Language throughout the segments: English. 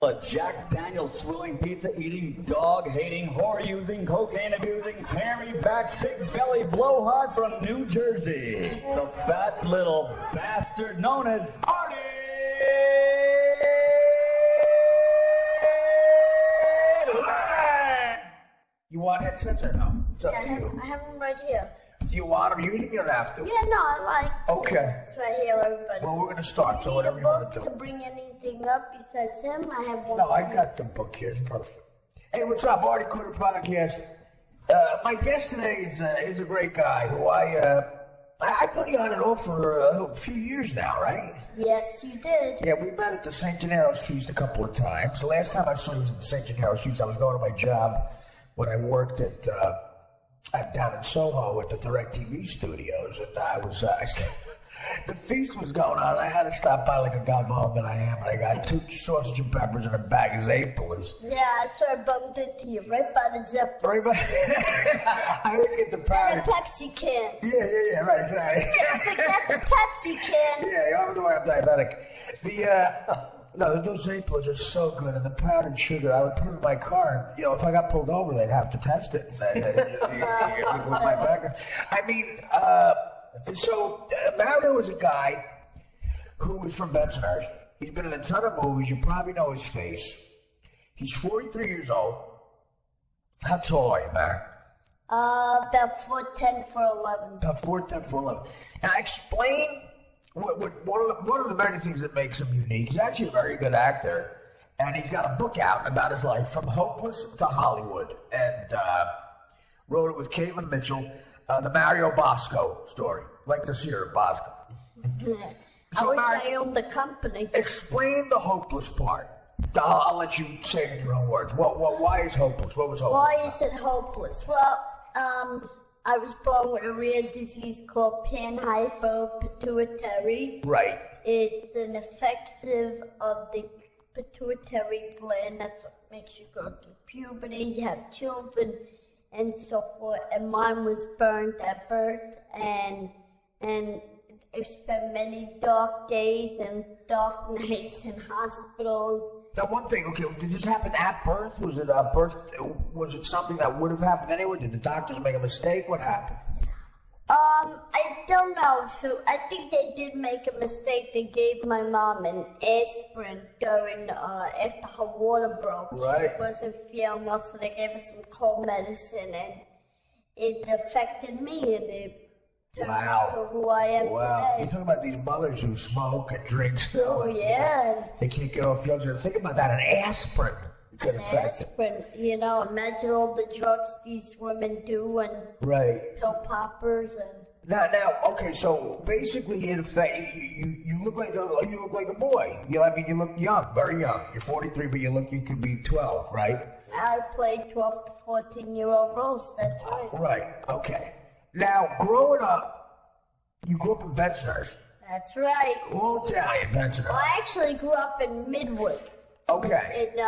A Jack Daniels swilling, pizza eating, dog hating, whore using, cocaine abusing, hairy back, big belly blowhard from New Jersey. The fat little bastard known as Artie! You want headsets or no? It's up to Yeah, you. I have them right here. Do you want them? You don't have to. Yeah, no, I like. Okay. It's right here, everybody. Well, we're going to start, so You whatever need you a want book to to do. bring anything up besides him? I have one. No, I got the book here. It's perfect. Hey, what's up, Artie Quarter Podcast? My guest today is a great guy who I put you on and off for a few years now, right? Yes, you did. Yeah, we met at the St. Gennaro's Feast a couple of times. The last time I saw you was at the St. Gennaro's Feast. I was going to my job when I worked at down in Soho at the DirecTV studios, and the feast was going on, and I had to stop by like a godfather that I am, and I got 2 sausage and peppers and a bag of Zaples. Yeah, that's where I bumped into you, right by the Zeppelin. Right, but I always get the And powder. a Pepsi can. Yeah, right, exactly. Forget the Pepsi can. Yeah, I don't know why I'm diabetic. No, those Zaples are so good, and the powdered sugar, I would put it in my car, and, if I got pulled over, they'd have to test it. With my background. I mean, so Mario is a guy who was from Bensonhurst. He's been in a ton of movies. You probably know his face. He's 43 years old. How tall are you, Mario? About 4'10", 4'11". About 4'10", 4'11". Now, explain one of the many things that makes him unique. He's actually a very good actor, and he's got a book out about his life from hopeless to Hollywood, and wrote it with Caitlin Mitchell, the Mario Bosco story. Like to see her, Bosco. I wish I owned the company. Explain the hopeless part. I'll let you say it in your own words. Why is hopeless? What was hopeless? Why is it hopeless? Well, I was born with a rare disease called panhypopituitary. Right. It's an affective of the pituitary gland. That's what makes you go through puberty. You have children and so forth. And mine was burned at birth, and I've spent many dark days and dark nights in hospitals. Now, one thing, okay, did this happen at birth? Was it was it something that would have happened anyway? Did the doctors make a mistake? What happened? I don't know. So I think they did make a mistake. They gave my mom an aspirin during after her water broke. Right. She wasn't feeling well, so they gave her some cold medicine, and it affected me. And it turned to who I am Wow. today. You're talking about these mothers who smoke and drink still. Oh, yeah. They can't get off drugs. Think about that. An aspirin could affect it. Aspirin. Imagine all the drugs these women do, and Right. pill poppers, and Now, okay. So basically, it affect you look like a boy. You look young, very young. You're 43, but you could be 12, right? I played 12 to 14-year-old roles. That's right. Right. Okay. Now, growing up, you grew up in Bensonhurst. That's right. All Italian, Bensonhurst. Well, I actually grew up in Midwood, Okay. in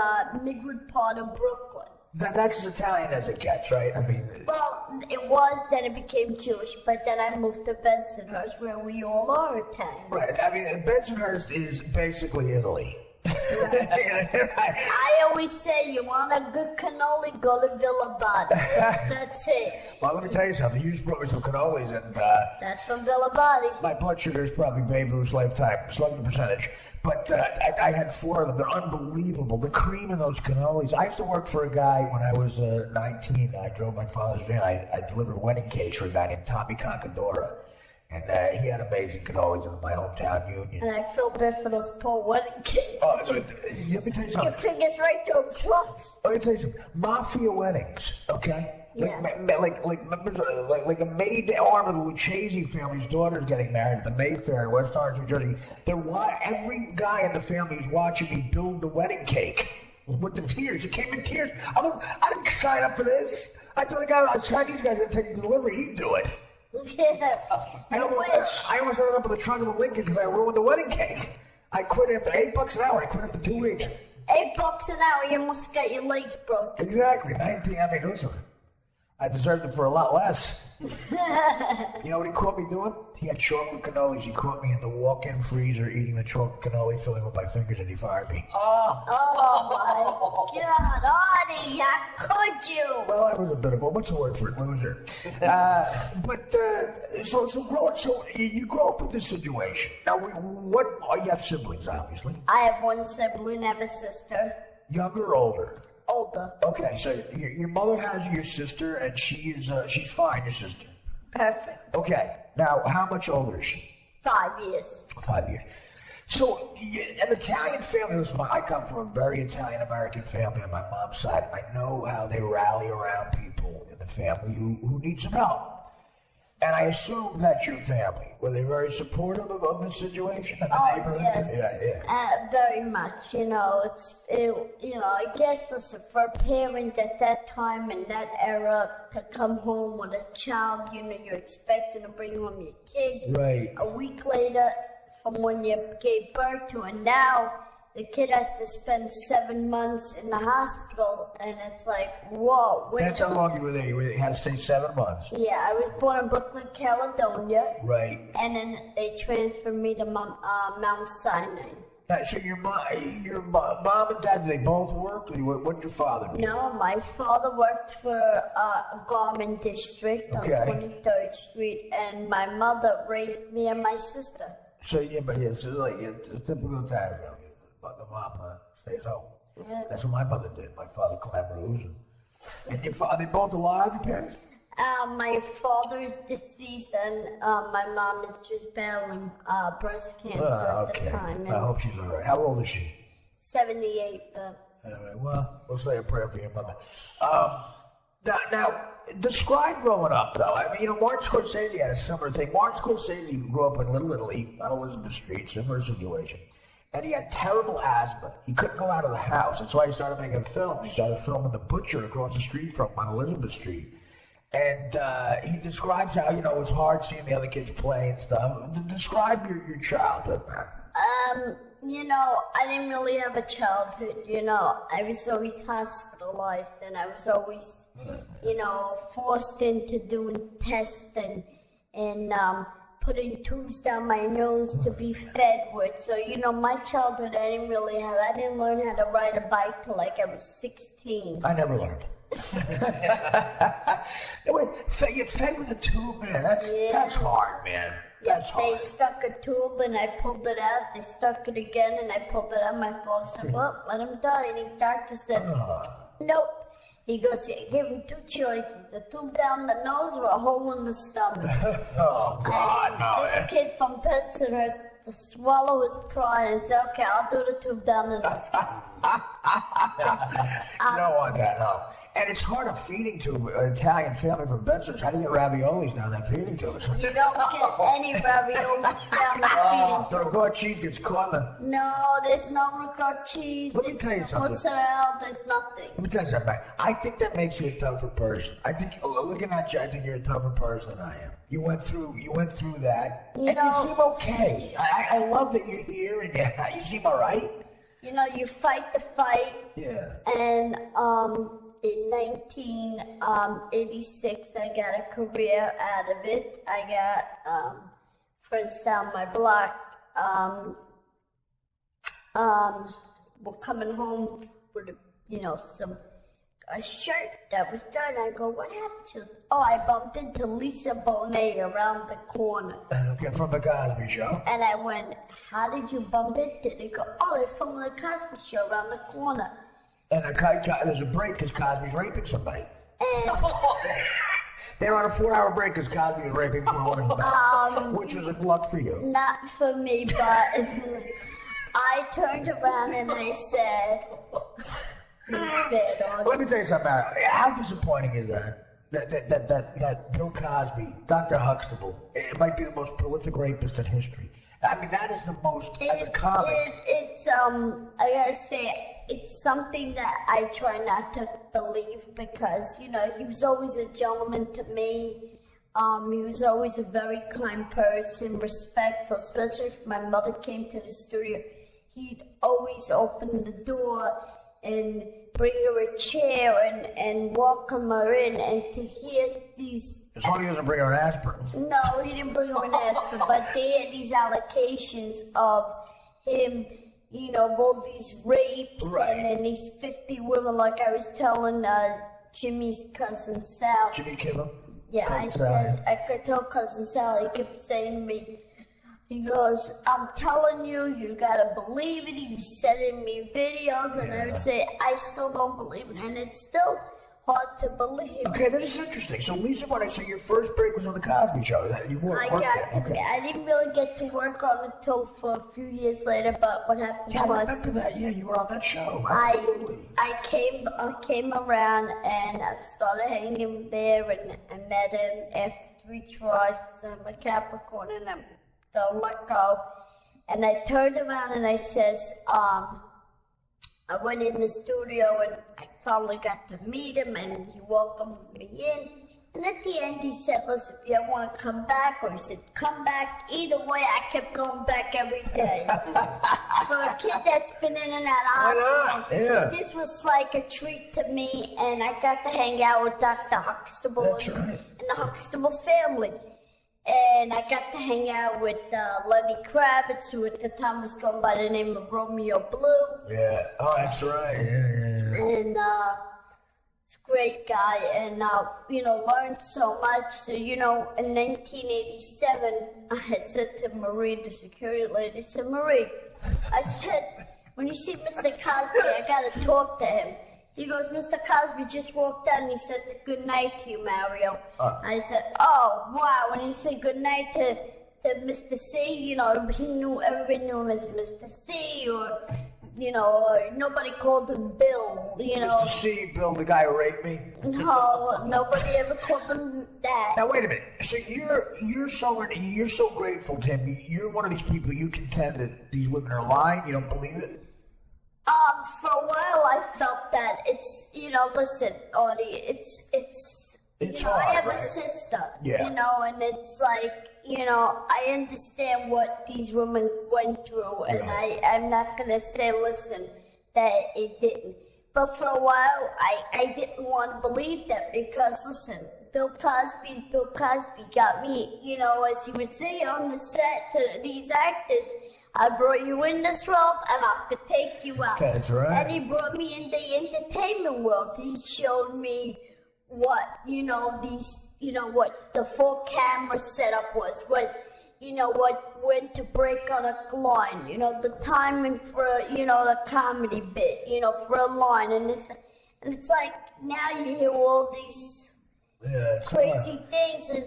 Midwood part of Brooklyn. That's as Italian as it gets, right? I mean, Well, it was, then it became Jewish, but then I moved to Bensonhurst, where we all are Italian. right. I mean, Bensonhurst is basically Italy. I always say, you want a good cannoli, go to Villa Badi. That's it. Well, let me tell you something. You just brought me some cannolis, and That's from Villa Badi. my blood sugar is probably Babe Ruth's lifetime slugging percentage. But I had 4 of them. They're unbelievable. The cream in those cannolis. I used to work for a guy when I was 19. I drove my father's van. I delivered wedding cakes for a guy named Tommy Concadora. And he had amazing cannolis in my hometown union. And I feel bad for those poor wedding kids. Oh, so let me tell you Your something. fingers right to a trust. Let me tell you something. Mafia weddings, okay? Yeah. Like a maid of honor, the Lucchese family's daughter's getting married at the Mayfair in West Orange, New Jersey. Every guy in the family is watching me build the wedding cake with the tears. It came in tears. I didn't sign up for this. I thought a Chinese guy's gonna take the delivery. He'd do it. Yeah. I almost ended up in the trunk of a Lincoln because I ruined the wedding cake. I quit after $8 an hour. I quit after 2 weeks. $8 an hour, you almost got your legs broken. Exactly. 19. I mean, listen. I deserved it for a lot less. You know what he caught me doing? He had chocolate cannolis. He caught me in the walk-in freezer eating the chocolate cannoli, filling with my fingers, and he fired me. Oh, Oh my God, Artie, how could you? Well, I was a bit of a, what's the word for it, loser. So you grow up with this situation. Now, you have siblings, obviously. I have one sibling, I have a sister. Younger or older? Older. Okay, so your mother has your sister, and she's fine, your sister. Perfect. Okay, now, how much older is she? 5 years. 5 years. So, an Italian family, listen, I come from a very Italian-American family on my mom's side, and I know how they rally around people in the family who need some help. And I assume that's your family. Were they very supportive of the situation in the neighborhood? Yes. Very much. I guess listen, for a parent at that time in that era to come home with a child, you're expecting to bring home your kid. Right. A week later from when you gave birth to, and now the kid has to spend 7 months in the hospital, and it's like, whoa. That's how long you were there. You had to stay 7 months. Yeah, I was born in Brooklyn, Caledonia. Right. And then they transferred me to Mount Sinai. So your mom and dad, they both worked? What did your father do? No, my father worked for a garment district on 23rd Street, and my mother raised me and my sister. So so like it's a typical Italian family. But the mom stays home. Yeah. That's what my mother did. My father collaborated. And your father, they both alive, your parents? My father is deceased, and my mom is just battling breast cancer at the time. I hope she's all right. How old is she? 78. All right, well, we'll say a prayer for your mother. Now, describe growing up, though. I mean, Martin Scorsese had a similar thing. Martin Scorsese grew up in Little Italy on Elizabeth Street, similar situation. And he had terrible asthma. He couldn't go out of the house. That's why he started making films. He started filming The Butcher across the street from him on Elizabeth Street. And he describes how, it's hard seeing the other kids play and stuff. Describe your childhood, man. I didn't really have a childhood, I was always hospitalized, and I was always, forced into doing tests and putting tubes down my nose to be fed with. So, my childhood, I didn't learn how to ride a bike till like I was 16. I never learned. Wait, you're fed with a tube, man. That's hard, man. That's hard. They stuck a tube and I pulled it out. They stuck it again and I pulled it out. My father said, well, let him die. And the doctor said, nope. He goes, he gave him two choices, the tube down the nose or a hole in the stomach. Oh, God, and no. This kid from Pennsylvania to swallow his pride and say, okay, I'll do the tube down the nose. You don't want that, no. And it's hard of feeding tube, an Italian family from Bedford. How do you get raviolis down that feeding tube? You don't get any raviolis down the feeding tube. The ragù cheese gets caught in the... No, there's no ragù cheese. Let me tell you something. Mozzarella, there's nothing. Let me tell you something, man. I think that makes you a tougher person. I think, looking at you, I think you're a tougher person than I am. You went through that, and you seem okay. I love that you're here, and you seem all right. You fight the fight. Yeah. And in 1986, I got a career out of it. I got friends down my block. Were coming home with a shirt that was done. I go, what happened? She goes, I bumped into Lisa Bonet around the corner. Okay, from the Cosby Show. And I went, how did you bump into it? They go, they filmed the Cosby Show around the corner. And there's a break because Cosby's raping somebody. And they're on a 4-hour break because Cosby was raping poor women in the back, which was a luck for you. Not for me, but I turned around and I said, let me tell you something, Matt. How disappointing is that Bill Cosby, Dr. Huxtable, it might be the most prolific rapist in history. I mean, that is the most, as a comic. It's, I gotta say, it's something that I try not to believe because, he was always a gentleman to me. He was always a very kind person, respectful, especially if my mother came to the studio. He'd always open the door and bring her a chair and welcome her in, and to hear these... As long as he doesn't bring her an aspirin. No, he didn't bring her an aspirin, but they had these allocations of him, all these rapes Right. and then these 50 women, like I was telling Jimmy's cousin Sal. Jimmy Kimmel. Yeah, I said, I could tell cousin Sal, he kept saying to me, he goes, I'm telling you, you gotta believe it. He was sending me videos, and I would say, I still don't believe it, and it's still hard to believe. Okay, that is interesting. So Lisa wanted to say your first break was on the Cosby Show. You I worked got there. to, Okay. I didn't really get to work on it till for a few years later, but what happened Yeah, I was remember that. Yeah, you were on that show. I Absolutely. came around and I started hanging there, and I met him after 3 tries because I'm a Capricorn and I don't let go. And I turned around and I says, I went in the studio and I finally got to meet him and he welcomed me in. And at the end he said, listen, if you ever want to come back, or he said, come back. Either way, I kept going back every day. For a kid that's been in and out of hospitals, Yeah. this was like a treat to me, and I got to hang out with Dr. Huxtable That's and, right. and the Huxtable family. And I got to hang out with Lenny Kravitz, who at the time was going by the name of Romeo Blue. Yeah. Oh, that's right. Yeah. And it's a great guy, and learned so much. So, in 1987, I had said to Marie, the security lady, I said, Marie, I said, when you see Mr. Cosby, I gotta talk to him. He goes, Mr. Cosby just walked out and he said good night to you, Mario. I said, oh, wow. When he said good night to Mr. C, everybody knew him as Mr. C, or nobody called him Bill, Mr. C, Bill, the guy who raped me. No, nobody ever called him that. Now wait a minute. So you're so grateful to him. You're one of these people. You contend that these women are lying. You don't believe it. For a while I felt that it's, listen, Artie, it's hard, I have right? a sister, Yeah. and it's like, I understand what these women went through, and Right. I'm not gonna say, listen, that it didn't. But for a while, I didn't want to believe that because, listen, Bill Cosby got me, as he would say on the set to these actors, I brought you in this world and I could take you out. That's right. And he brought me in the entertainment world. He showed me what, what the full camera setup was, when to break on a line, the timing for, the comedy bit, for a line. And it's like, now you hear all these crazy things. And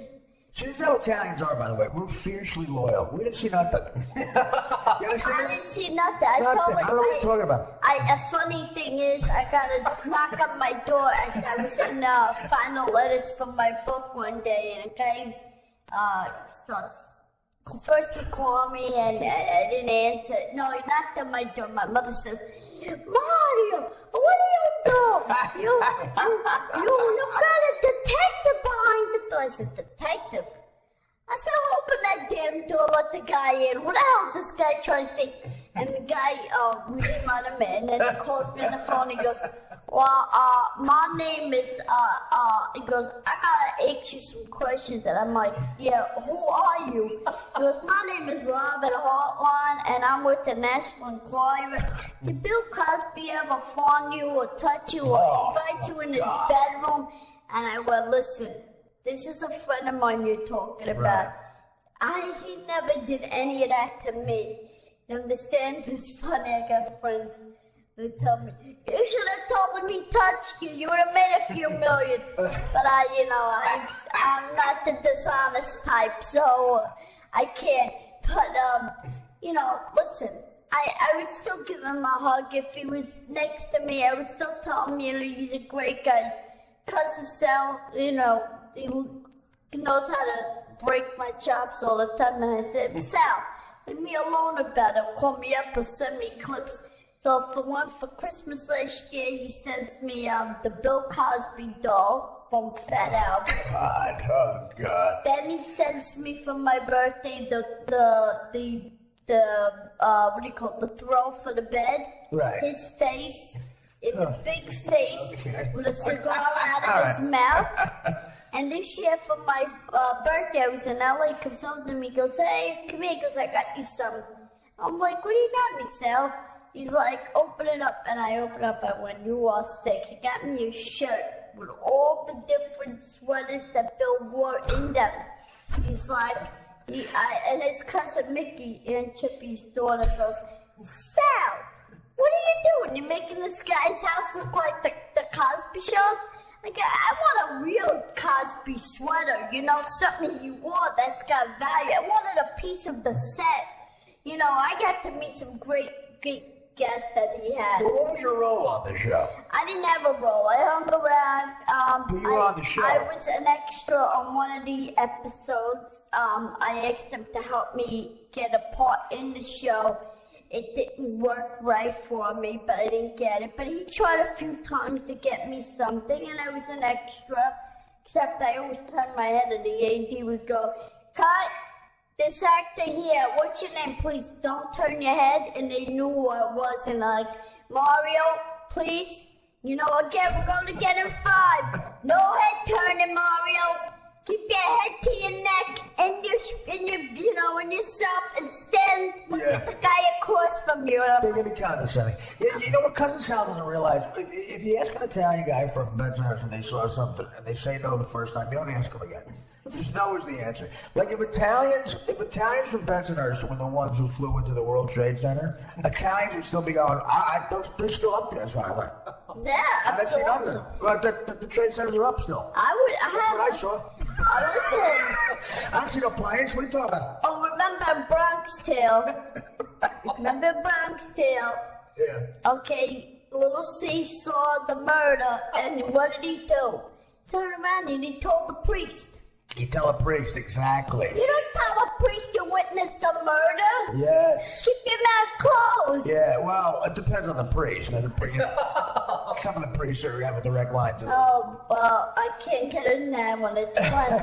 See, this is how Italians are, by the way. We're fiercely loyal. We didn't see nothing. You I understand? didn't see nothing. I Nothing. told I don't know what you're talking about. A funny thing is, I got a knock on my door. I was in final edits for my book one day, and a guy starts. First he called me, and I didn't answer. No, he knocked on my door. My mother says, Mario, what do you do? You got a detective behind the door. I said, detective? I said, open that damn door, let the guy in. What the hell is this guy trying to say? And the guy, we didn't let him in. And then he calls me on the phone. He goes, well, my name is, he goes, I gotta ask you some questions. And I'm like, yeah, who are you? He goes, my name is Robert Hartline, and I'm with the National Enquirer. Did Bill Cosby ever phone you or touch you or invite you in his bedroom? And I went, listen, this is a friend of mine you're talking about. He never did any of that to me. You understand? It's funny, I got friends who tell me, you should have told when he touched you, you would have made a few million. But I'm not the dishonest type, so I can't. But, listen, I would still give him a hug if he was next to me. I would still tell him, he's a great guy. Cousin Sal, he knows how to break my chops all the time. And I said, Sal, leave me alone about it. Call me up or send me clips. So for Christmas last year, he sends me the Bill Cosby doll from Fat Albert. Oh God. Then he sends me for my birthday the what do you call it? The throw for the bed. Right. His face, in the big face, with a cigar out of his mouth. And this year for my birthday, I was in LA. He comes over to me, goes, hey, come here. He goes, I got you some. I'm like, what do you got me, Sal? He's like, open it up, and I open up, and when you are sick, he got me a shirt with all the different sweaters that Bill wore in them. He's like, and his cousin Mickey, Aunt Chippy's daughter, goes, Sal, what are you doing? You're making this guy's house look like the Cosby shows? Like, I want a real Cosby sweater, something you wore that's got value. I wanted a piece of the set. I got to meet some great guests that he had. Well, what was your role on the show? I didn't have a role. I hung around. But you were on the show. I was an extra on one of the episodes. I asked him to help me get a part in the show. It didn't work right for me, but I didn't get it. But he tried a few times to get me something, and I was an extra. Except I always turned my head, and the AD would go, cut! This actor here, what's your name? Please don't turn your head. And they knew who I was. And like, Mario, please. Again, we're going to get him 5. No head turning, Mario. Keep your head to your neck and yourself and stand. Look at the guy across from you. They're going to be condescending. You know what Cousin Sal doesn't realize? If you ask an Italian guy from Bensonhurst and they saw something and they say no the first time, you don't ask them again. Just no is the answer. Like if Italians from Bensonhurst were the ones who flew into the World Trade Center, Italians would still be going, they're still up there as far as I know. Yeah, I didn't see nothing. Well, the Trade Centers are up still. That's what I saw. Listen. I don't see no planes. What are you talking about? Oh, remember Bronx Tale? Remember Bronx Tale? Yeah. Okay, little C saw the murder, and what did he do? Turned around and he told the priest. You tell a priest, exactly. You don't tell a priest you witnessed a murder. Yes. Keep your mouth closed. Yeah, well, it depends on the priest. Some of the priests have a direct line to them. Oh, well, I can't get in there when it's fun.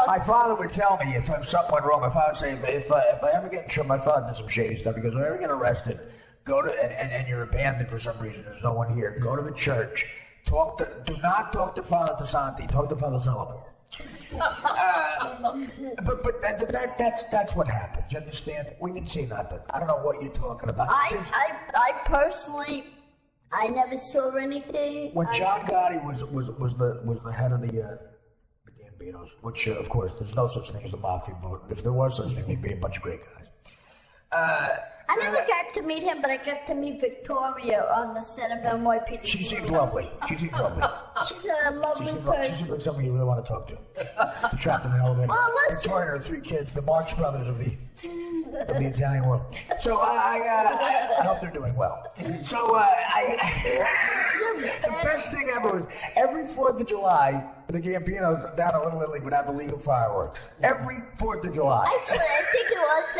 My father would tell me if something went wrong. If I would say, if I ever get in trouble, my father did some shady stuff. He goes, if I ever get arrested, go to, and you're abandoned for some reason, there's no one here, go to the church. Do not talk to Father Tasanti. Talk to Father Sullivan. But that's what happened. You understand? We didn't see nothing. I don't know what you're talking about. I personally, I never saw anything. When John Gotti was the head of the Gambinos, which of course there's no such thing as the mafia, but if there was such thing, they'd be a bunch of great guys. I never got to meet him, but I got to meet Victoria on the set of NYPD. She seems lovely. She's a lovely person. She's like somebody you really want to talk to. Trapped in an elevator. Well, listen. Victoria and her 3 kids, the Marx Brothers of the Italian world. So I hope they're doing well. So the best thing ever was every 4th of July, the Gambinos down at Little Italy would have illegal fireworks. Every 4th of July. Actually, I think it was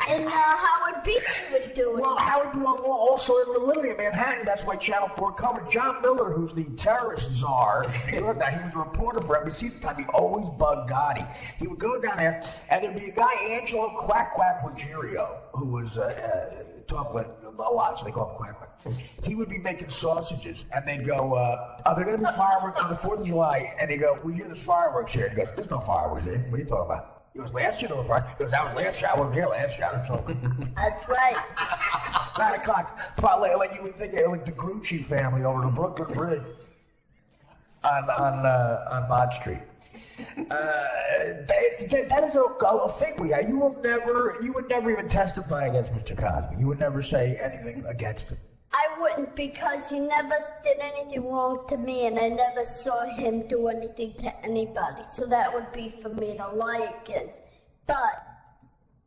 in Howard Beach you would do it. Well, Howard also in Little Italy in Manhattan. That's why Channel 4 covered. John Miller, who's the terrorist czar, he was a reporter for NBC at the time. He always bugged Gotti. He would go down there, and there'd be a guy, Angelo Quack Quack Ruggiero, who was talk with a lot, so they call him Quack Quack. He would be making sausages, and they'd go, are there going to be fireworks on the 4th of July? And he'd go, we hear there's fireworks here. He goes, there's no fireworks here. What are you talking about? He goes, last year there were fireworks. He goes, that was last year. I wasn't here last year. That's right. 9 o'clock. Like you would think, like the Grucci family over the Brooklyn Bridge on Mod Street. That is a thing we have. You would never even testify against Mr. Cosby. You would never say anything against him. I wouldn't, because he never did anything wrong to me, and I never saw him do anything to anybody. So that would be for me to lie against. But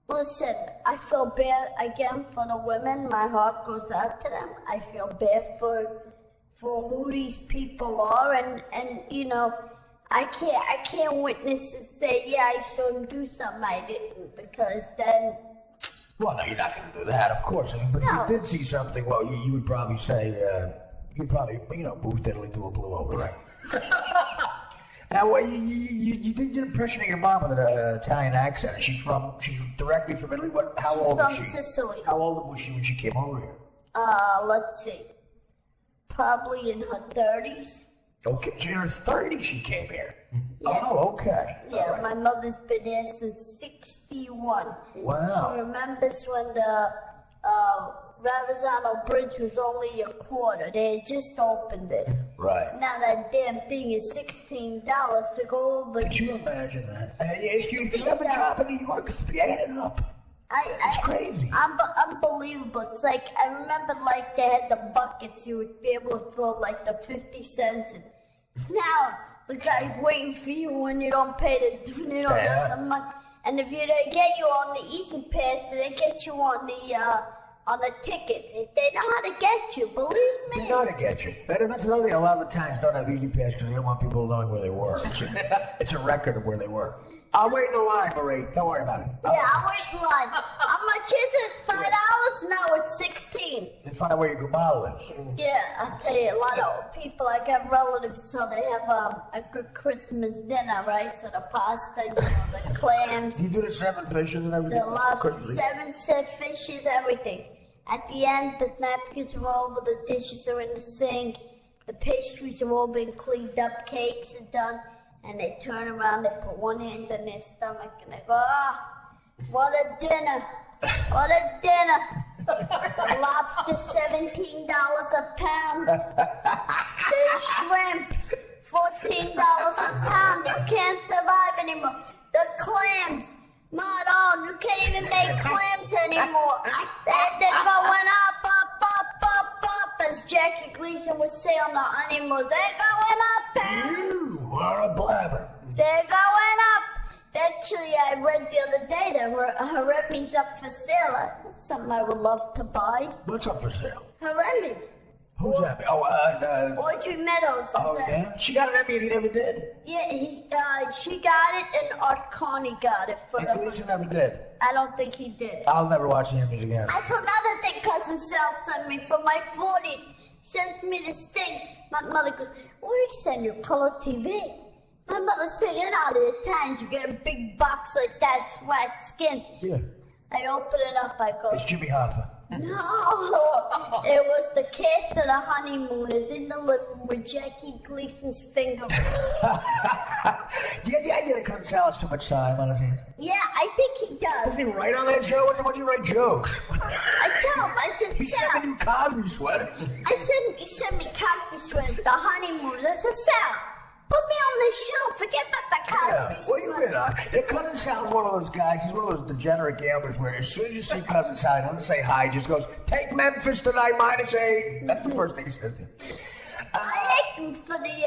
listen, I feel bad again for the women. My heart goes out to them. I feel bad for who these people are, and I can't witness and say, yeah, I saw him do something I didn't, because then. Well, no, you're not going to do that, of course. But if you did see something, well, you would probably say, moved Italy to a blue over, right? Now, you did your impression of your mom with an Italian accent. She's directly from Italy. How old was she? She's from Sicily. How old was she when she came over here? Let's see. Probably in her 30s. Okay, so you're 30 she came here. Oh, okay. Yeah, All right. my mother's been here since 61. Wow. She remembers when the Verrazano Bridge was only a quarter. They had just opened it. Right. Now that damn thing is $16 to go over. Could you imagine that? If you have a job in New York, it's adding up. It's crazy. Unbelievable. It's like, I remember like they had the buckets, you would be able to throw like the 50 cents in. Now, the guy's waiting for you when you don't pay the money. And if they get you on the Easy Pass, they get you on the ticket. They know how to get you, believe me. They know how to get you. That's another thing. A lot of the times don't have Easy Pass because they don't want people knowing where they work. It's a record of where they work. I'll wait in the line, Marie. Don't worry about it. I'll wait in line. How much is it? $5? No, it's 16. Then find out where your grandma lives. Yeah, I'll tell you, a lot of people, I got relatives, so they have a good Christmas dinner, right? So the pasta, the clams, You do the 7 fishes and everything? the lobster, Quickly. 7 set fishes, everything. At the end, the napkins are over, the dishes are in the sink, the pastries are all been cleaned up, cakes are done, and they turn around, they put one hand in their stomach, and they go, what a dinner, what a dinner. The lobster, $17 a pound. The shrimp, $14 a pound. You can't survive anymore. The clams, Madon, you can't even make clams anymore. They're going up, as Jackie Gleason would say on the honeymoon. They're going up, pal. You are a blabber. They're going up. Actually, I read the other day that Haremi's up for sale. That's something I would love to buy. What's up for sale? Haremi. Who's that? Oh, Audrey Meadows. oh, yeah? She got an Emmy and he never did. Yeah, she got it and Art Carney got it. For And Gleason never did. I don't think he did. I'll never watch the Emmys again. That's another thing Cousin Sal sent me for my 40th. Sends me this thing. My mother goes, what do you send you? Color TV? My mother's thinking out of the times you get a big box like that, flat skin. Yeah. I open it up, I go, It's Jimmy Hoffa. no, it was the cast of The Honeymooners in the living room with Jackie Gleason's finger. Do you get the idea that Cousin Sal has too much time on his hands? Yeah, I think he does. Doesn't he write on that show? Why don't you write jokes? I tell him, I said, He sent me new Cosby sweater. I said, you sent me Cosby sweaters, The Honeymooners. I said, Sal, put me on the show. Forget about the Cosby Yeah, what you been on? Yeah, Cousin Sal's one of those guys, he's one of those degenerate gamblers where as soon as you see Cousin Sal, he doesn't say hi, he just goes, take Memphis tonight, -8. That's the first thing he says to you. I asked him for the,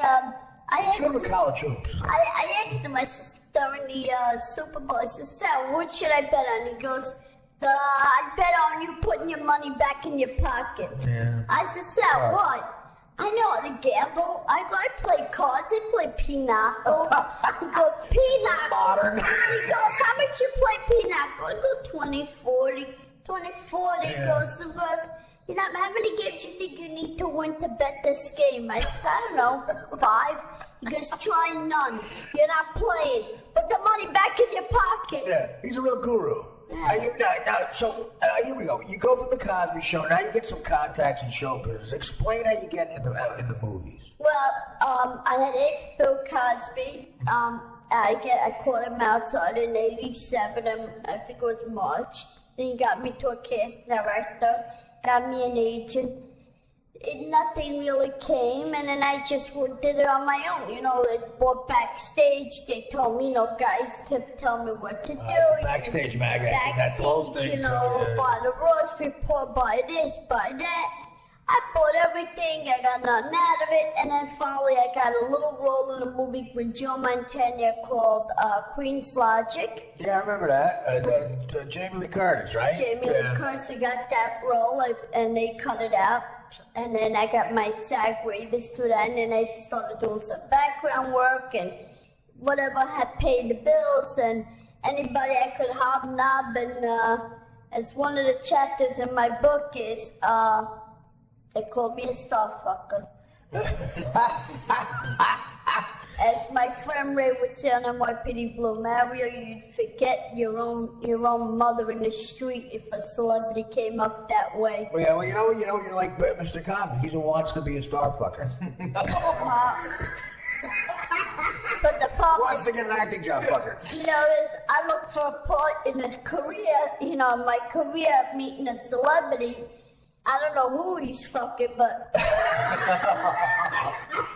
Let's go to college hoops. I asked him, I said, during the Super Bowl, I said, Sal, what should I bet on? He goes, I bet on you putting your money back in your pocket. Yeah. I said, Sal, Right. what? I know how to gamble. I play cards. I play pinochle. He goes, pinochle. Modern. He goes, how much you play pinochle? I go, 20, 40. 20, 40. He Yeah. goes, you know, how many games you think you need to win to bet this game? I said, I don't know, 5. He goes, try none. You're not playing. Put the money back in your pocket. Yeah, he's a real guru. Here we go. You go from the Cosby Show. Now you get some contacts in show business. Explain how you get in the movies. Well, I had ex Bill Cosby. I caught him outside in '87. I think it was March. Then he got me to a cast director. Got me an agent. Nothing really came, and then I just did it on my own. You know, I bought backstage. They told me, guys to tell me what to do. Backstage mag. That whole Backstage, thing. buy the Ross report, buy this, buy that. I bought everything, I got nothing out of it, and then finally I got a little role in a movie with Joe Montana called Queen's Logic. Yeah, I remember that. Jamie Lee Curtis, right? Jamie Lee Curtis, I got that role, and they cut it out. And then I got my SAG waivers to that, and then I started doing some background work and whatever had paid the bills, and anybody I could hobnob, and as one of the chapters in my book is, they call me a star fucker. As my friend Ray would say on NYPD Blue, Mario, you'd forget your own mother in the street if a celebrity came up that way. Well, yeah, well, you're like Mr. Common. He wants to be a star fucker. But the problem Wants is, to get an acting job, fucker. I look for a part in a career, my career of meeting a celebrity. I don't know who he's fucking, but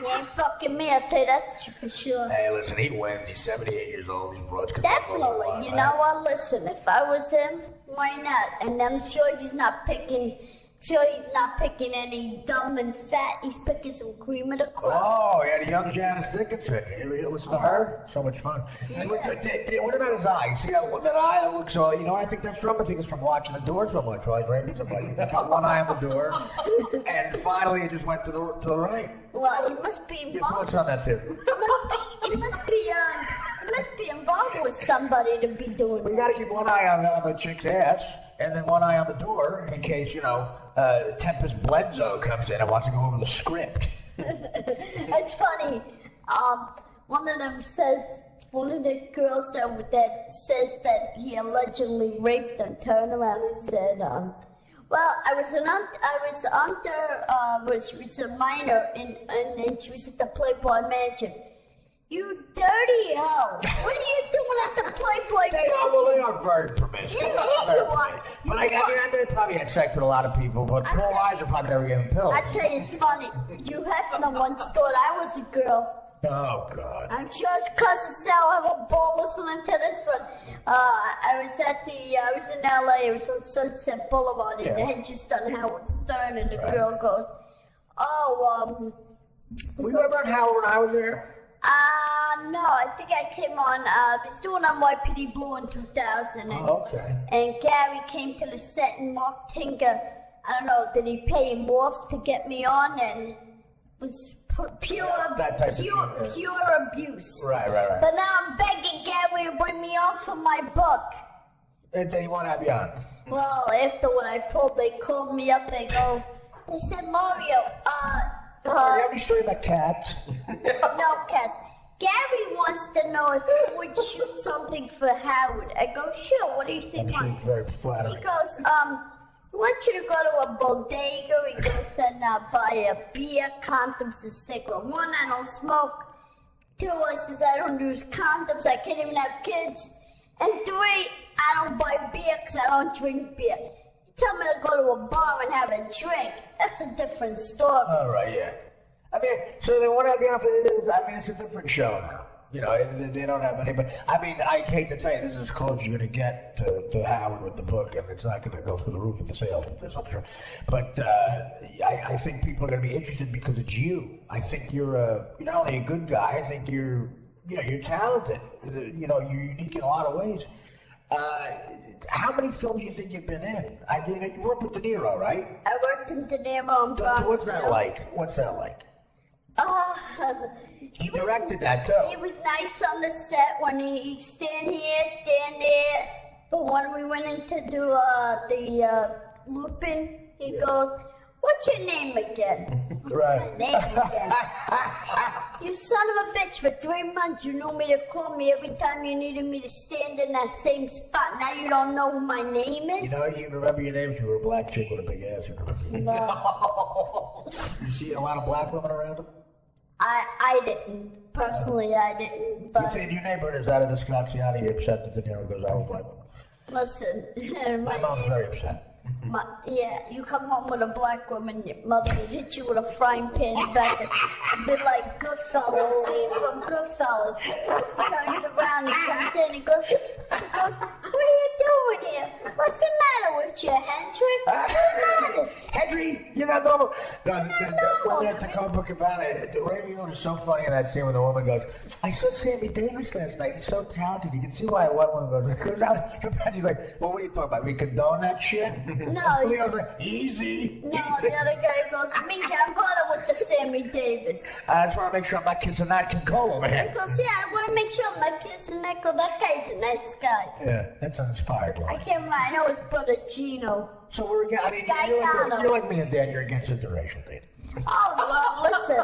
he ain't fucking me, I'll tell you that's for sure. Hey, listen, he wins. He's 78 years old. He's broad. Definitely, you know what? Listen, if I was him, why not? And I'm sure he's not picking any dumb and fat. He's picking some cream of the crop. Oh, yeah, the young Janice Dickinson. You listen to her? So much fun. Yeah. What about his eye? See that eye looks so, I think that's from? I think it's from watching the door so much while he's raping somebody. He's got one eye on the door, and finally it just went to the right. Well, he must be Your involved. thoughts on that theory? He must be involved with somebody to be doing We it. got to keep one eye on the chick's ass, and then one eye on the door in case, Tempest Bledsoe comes in and wants to go over the script. It's funny. One of the girls that says that he allegedly raped her turned around and said, she was a minor and she was at the Playboy Mansion. You dirty hoe! What are you doing at the Playboy Mansion? They are very promiscuous. Yeah, you are. But I probably had sex with a lot of people, but Paul Weiser probably never gave him pills. I tell you, it's funny. You Hefner once thought I was a girl. Oh, God. I'm sure his cousin Sal have a ball listening to this one. I was in LA, it was on Sunset Boulevard, and they had just done Howard Stern, and the girl goes, Were you ever on Howard when I was there? no, I think I came on, I was doing NYPD Blue in 2000, and Gary came to the set, and Mark Tinker, I don't know, did he pay him off to get me on, and it was pure abuse. Right. But now I'm begging Gary to bring me on for my book. They want to have you on. Well, after what I pulled, they called me up, they said, Mario, you have any story about cats? no, cats. Gary wants to know if you would shoot something for Howard. I go, sure, what do you think? I'm sure it's very flattering. He goes, I want you to go to a bodega. He goes and buy a beer, condoms, and cigarette. 1, I don't smoke. 2, I says I don't use condoms. I can't even have kids. And 3, I don't buy beer because I don't drink beer. You tell me to go to a bar and have a drink. That's a different story. All right, yeah. I mean, so they want to have you on for this. I mean, it's a different show now. They don't have any, but I mean, I hate to tell you, this is as close as you're going to get to Howard with the book, and it's not going to go through the roof with the sales with this, I'm sure. But I think people are going to be interested because it's you. I think you're not only a good guy, I think you're talented. You're unique in a lot of ways. How many films do you think you've been in? You worked with De Niro, right? I worked in De Niro and Bronx. What's that like? He directed that too. He was nice on the set when he stand here, stand there. But when we went in to do the Lupin, he goes, "What's your name again?" Right. My name again. You son of a bitch! For 3 months, you knew me to call me every time you needed me to stand in that same spot. Now you don't know who my name is. You remember your name if you were a black chick with a big ass. No. You see a lot of black women around him? I didn't. Personally, I didn't. But In your neighborhood, is that a Descansiani? You're upset that De Niro goes out with black women? listen, My mom's very upset. You come home with a black woman, your mother will hit you with a frying pan back and be like Goodfellas, scene from Goodfellas. Turns around, he comes in, he goes, what are you doing here? What's the matter with you, Hendrick? What's the matter? Henry, you're not normal. When they're at the Copacabana, Ray Liotta is so funny in that scene when the woman goes, I saw Sammy Davis last night. He's so talented. You can see why one woman goes, she's like, well, what are you talking about? We condone that shit? No. Leo's like, easy. No, the other guy goes, Minka, I'm going with the Sammy Davis. I just want to make sure I'm not kissing that King Cole, man. He goes, yeah, I want to make sure I'm not kissing that girl. That guy's a nice guy. Yeah, that's an inspired I line. can't remember. I know his brother Gino. So you're like me and Dan, you're against interracial dating. Oh, well, listen.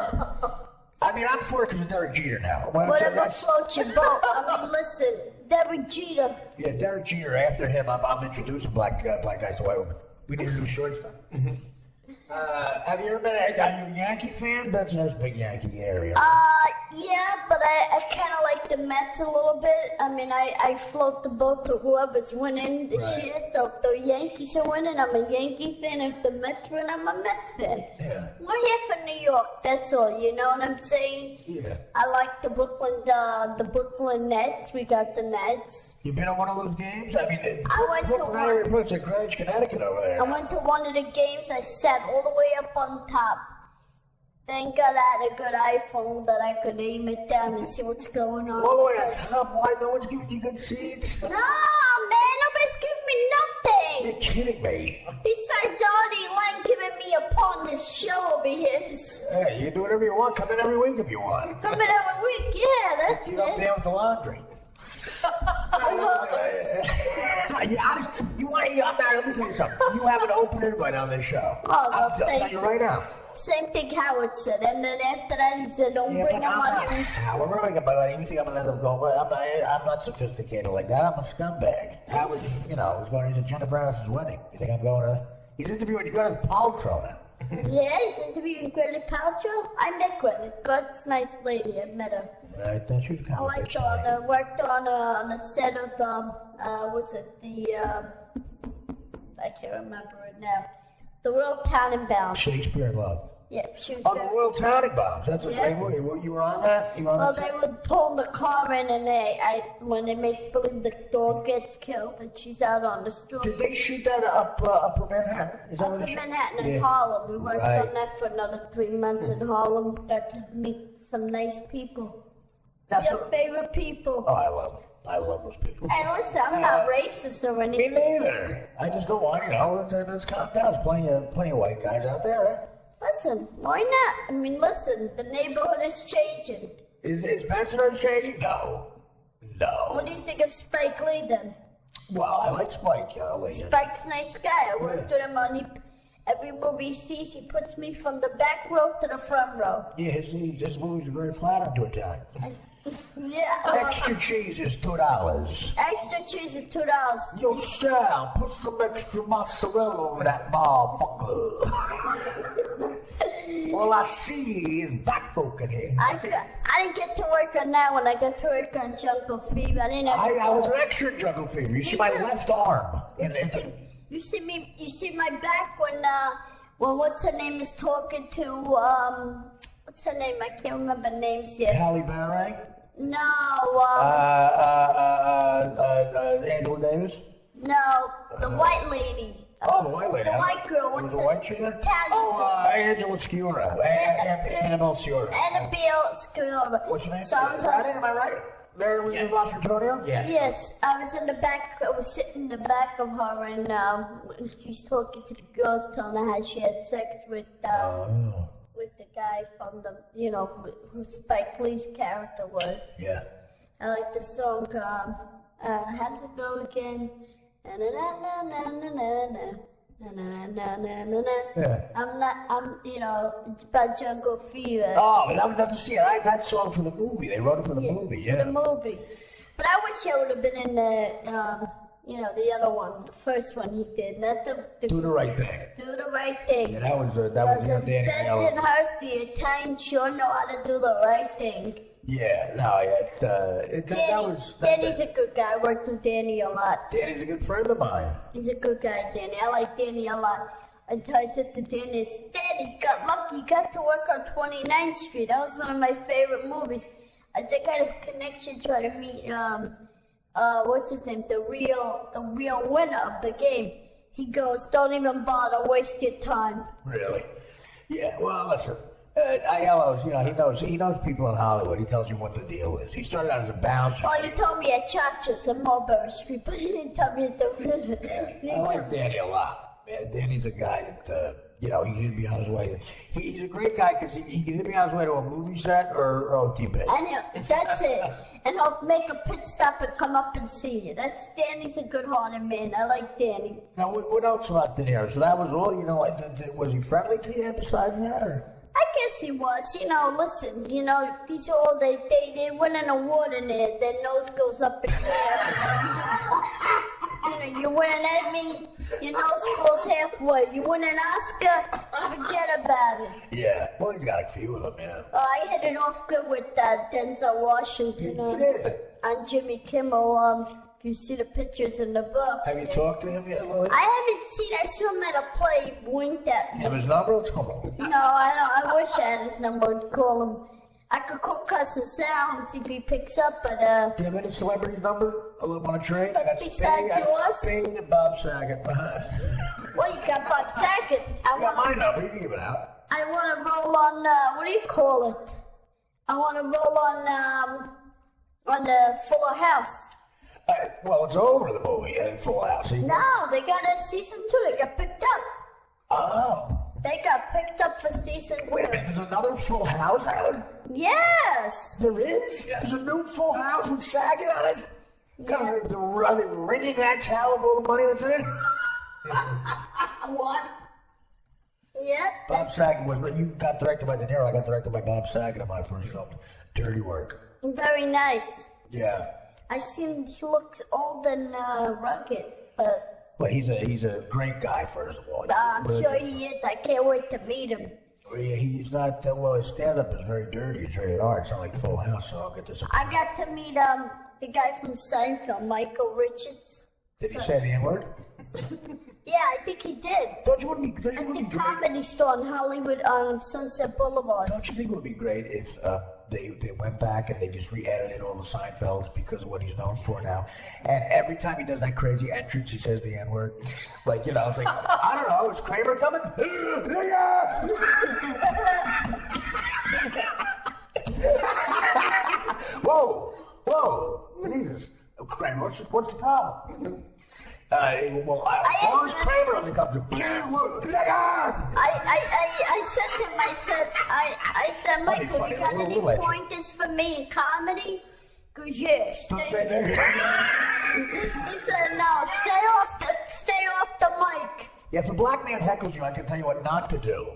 I mean, I'm for it because of Derek Jeter now. Well, Whatever floats your boat. I mean, listen, Derek Jeter. Yeah, Derek Jeter. After him, I'm introducing black guys to white women. We need a new shortstop. Have you ever been? Are you a Yankee fan? That's a nice big Yankee area. Yeah, but I kind of like the Mets a little bit. I mean, I float the boat to whoever's winning this year. So if the Yankees are winning, I'm a Yankee fan. If the Mets win, I'm a Mets fan. Yeah. We're here for New York. That's all. You know what I'm saying? Yeah. I like the Brooklyn Nets. We got the Nets. You been on one of those games? I mean, I went to one. It's like Greenwich, Connecticut over there. I went to one of the games. I sat all the way up on top. Thank God I had a good iPhone that I could aim it down and see what's going on. All the way on top? Why no one's giving you good seats? No, man, nobody's giving me nothing. You're kidding me. Besides Artie Lang giving me a part in this show over here. Hey, you can do whatever you want. Come in every week if you want. Come in every week, yeah, that's You don't it. deal with the laundry. You want to? I'm not. Let me tell you something. You have an open invite on this show. Oh, well, I'm thank telling you you. right now. Same thing Howard said, and then after that he said, don't bring them on here. Howard, what am I going to buy? You think I'm going to let them go? Well, I'm not sophisticated like that. I'm a scumbag. Howard, you know, he's at Jennifer Aniston's wedding. You think I'm going to? He's interviewing Gwyneth Paltrow now. Yeah, he's interviewing Gwyneth Paltrow. I met Gwyneth. Gwyneth's a nice lady. I met her. I thought she was kind I of a liked bitch. her. I worked on a set of was it the I can't remember it now. The Royal Tannenbaum. Shakespeare in Love. Yeah, she was. Oh, the very- Royal Tannenbaums. That's a Yeah. great movie. You were on that? You were on Well, that? they would pull the car in, and when they make believe the dog gets killed, and she's out on the street. Did they shoot that upper Manhattan? Is that Up where in they shot? Manhattan and Yeah. Harlem. We worked Right. on that for another 3 months in Harlem. Got to meet some nice people. That's Your what- favorite people. Oh, I love them. I love those people. Hey, listen, I'm not racist or Me anything. neither. I just don't want, let's calm down. There's plenty of white guys out there, right? Listen, why not? I mean, listen, the neighborhood is changing. Is Bachelor changing? No. What do you think of Spike Lee then? Well, I like Spike. Spike's a nice guy. I worked with him on every movie he sees. He puts me from the back row to the front row. Yeah, his movies are very flattering to Italian. Yeah. Extra cheese is $2. Extra cheese is $2. Yo, Sal, put some extra mozzarella over that motherfucker. All I see is black folk in here. I didn't get to work on that one. I got to work on Jungle Fever. I didn't have I was an extra in Jungle Fever. You see my left arm. You see me. You see my back when what's her name is talking to what's her name? I can't remember names yet. Halle Berry? No. Angela Davis? No, the white lady. Oh, the white lady. The white girl. Was What's the her white chick? Italian. Oh, Angela Sciorra. Annabelle Sciorra. Annabelle Sciorra. What's your name? So I was Is that it? Am I right? Mary Louise Los Antonio? Yeah. Yes, I was in the back. I was sitting in the back of her, and she's talking to the girls, telling her how she had sex with the guy from who Spike Lee's character was. Yeah. I like the song. How does it go again? Na na na na na na na na na na na. Yeah. It's about Jungle Fever. Oh, but I would love to see it. That song for the movie. They wrote it for the movie, For the yeah. movie. But I wish I would have been in the other one, the first one he did. Not the Do the right thing. Do the right thing. Yeah, that was Because Danny Benson Aiello. Hurst, the Italian, sure know how to do the right thing. Yeah, no, yeah. Danny's a good guy. I worked with Danny a lot. Danny's a good friend of mine. He's a good guy, Danny. I like Danny a lot. Until I said to Danny, Daddy, you got lucky. You got to work on 29th Street. That was one of my favorite movies. I think I had a connection trying to meet, what's his name? The real winner of the game. He goes, don't even bother, waste your time. Really? Yeah, well, listen. Aiello's, he knows people in Hollywood. He tells you what the deal is. He started out as a bouncer. Oh, you told me at Chacha's on Mulberry Street, but you didn't tell me at the... I like Danny a lot. Man, Danny's a guy that, he can be on his way. He's a great guy because he can either be on his way to a movie set or OTB. I know, that's it. And I'll make a pit stop and come up and see you. Danny's a good-hearted man. I like Danny. Now, what else about De Niro? So that was all, was he friendly to you besides that, or? I guess he was. You know, listen, you know, these all they win an award and their nose goes up in the air. You know, you win an Emmy, your nose goes halfway. You win an Oscar, forget about it. Yeah, well, he's got a few of them, yeah. I hit it off good with Denzel Washington on Jimmy Kimmel. If you see the pictures in the book. Have you talked to him yet, Lloyd? I haven't seen. I saw him at a play. Winked at me. Have his number? Let's call him. No, I don't. I wish I had his number to call him. I could call Cousin Sal and see if he picks up, but Do you have any celebrity's number? I want to trade. I got Besides yours? Spade and Bob Saget. well, you got Bob Saget. I got my number. You can give it out. I want to roll on. What do you call it? I want to roll on the Fuller House. Well, it's over the movie in Full House. No, they got a season 2. They got picked up. Oh. They got picked up for season 2. Wait a minute, there's another Full House out? Yes. There is? Yes. There's a new Full House with Saget on it? Yeah. Are they ringing that towel for all the money that's in it? What? Yeah. Bob Saget was, you got directed by De Niro, I got directed by Bob Saget in my first film, Dirty Work. Very nice. Yeah. I seen he looks old and rugged, but Well, he's a great guy, first of all. I'm sure he is. I can't wait to meet him. He's not, well, his stand-up is very dirty. It's rated R. It's not like Full House, so I'll get this. I got to meet the guy from Seinfeld, Michael Richards. Did he say the N-word? Yeah, I think he did. Don't you want to be, At the comedy store in Hollywood on Sunset Boulevard. Don't you think it would be great if they went back and they just re-edited all the Seinfelds because of what he's known for now? And every time he does that crazy entrance, he says the N-word. Like, you know, it's like, I don't know, is Kramer coming? Whoa, Jesus. Kramer, what's the problem? As long as Kramer doesn't come to... I said to him, I said, Michael, you got any pointers for me in comedy? Because yes. Don't say nigga. He said, no, stay off the mic. Yeah, if a black man heckles you, I can tell you what not to do.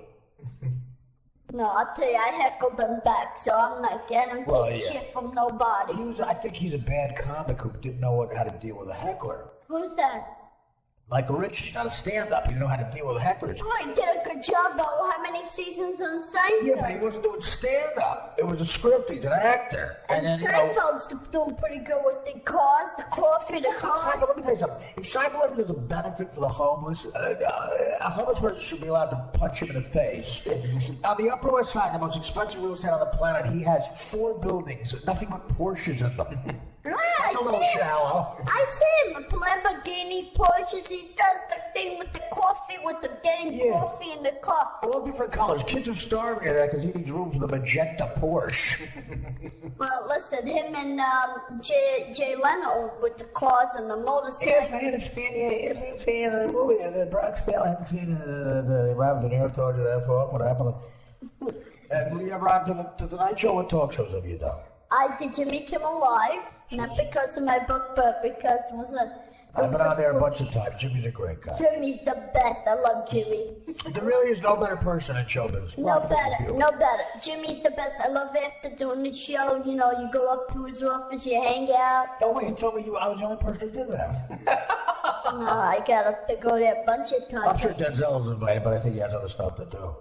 No, I'll tell you, I heckled them back, so I'm not getting shit from nobody. I think he's a bad comic who didn't know how to deal with a heckler. Who's that? Michael Rich, he's not a stand-up. He didn't know how to deal with hecklers. Oh, he did a good job, though. How many seasons on Seinfeld? Yeah, but he wasn't doing stand-up. It was a script. He's an actor. And then, Seinfeld's doing pretty good with the cars, the coffee, the cars. Seinfeld, let me tell you something. If Seinfeld ever does a benefit for the homeless, a homeless person should be allowed to punch him in the face. On the Upper West Side, the most expensive real estate on the planet, he has 4 buildings, nothing but Porsches in them. That's a little shallow. I see him, Lamborghini, Porsches. He does the thing with the coffee, with the getting coffee in the car. All different colors. Kids are starving at that because he needs room for the magenta Porsche. Well, listen, him and Jay Leno with the cars and the motorcycles. If I had seen the movie, the Bronx Tale, I hadn't seen the Robert De Niro told you that for what happened. And were you ever on to the Tonight Show? What talk shows have you done? I did Jimmy Kimmel Live, not because of my book, but because it was a... I've been on there a bunch of times. Jimmy's a great guy. Jimmy's the best. I love Jimmy. There really is no better person in showbiz. No better. Jimmy's the best. I love after doing the show, you know, you go up to his office, you hang out. Oh, wait, you told me I was the only person who did that. No, I got to go there a bunch of times. I'm sure Denzel was invited, but I think he has other stuff to do.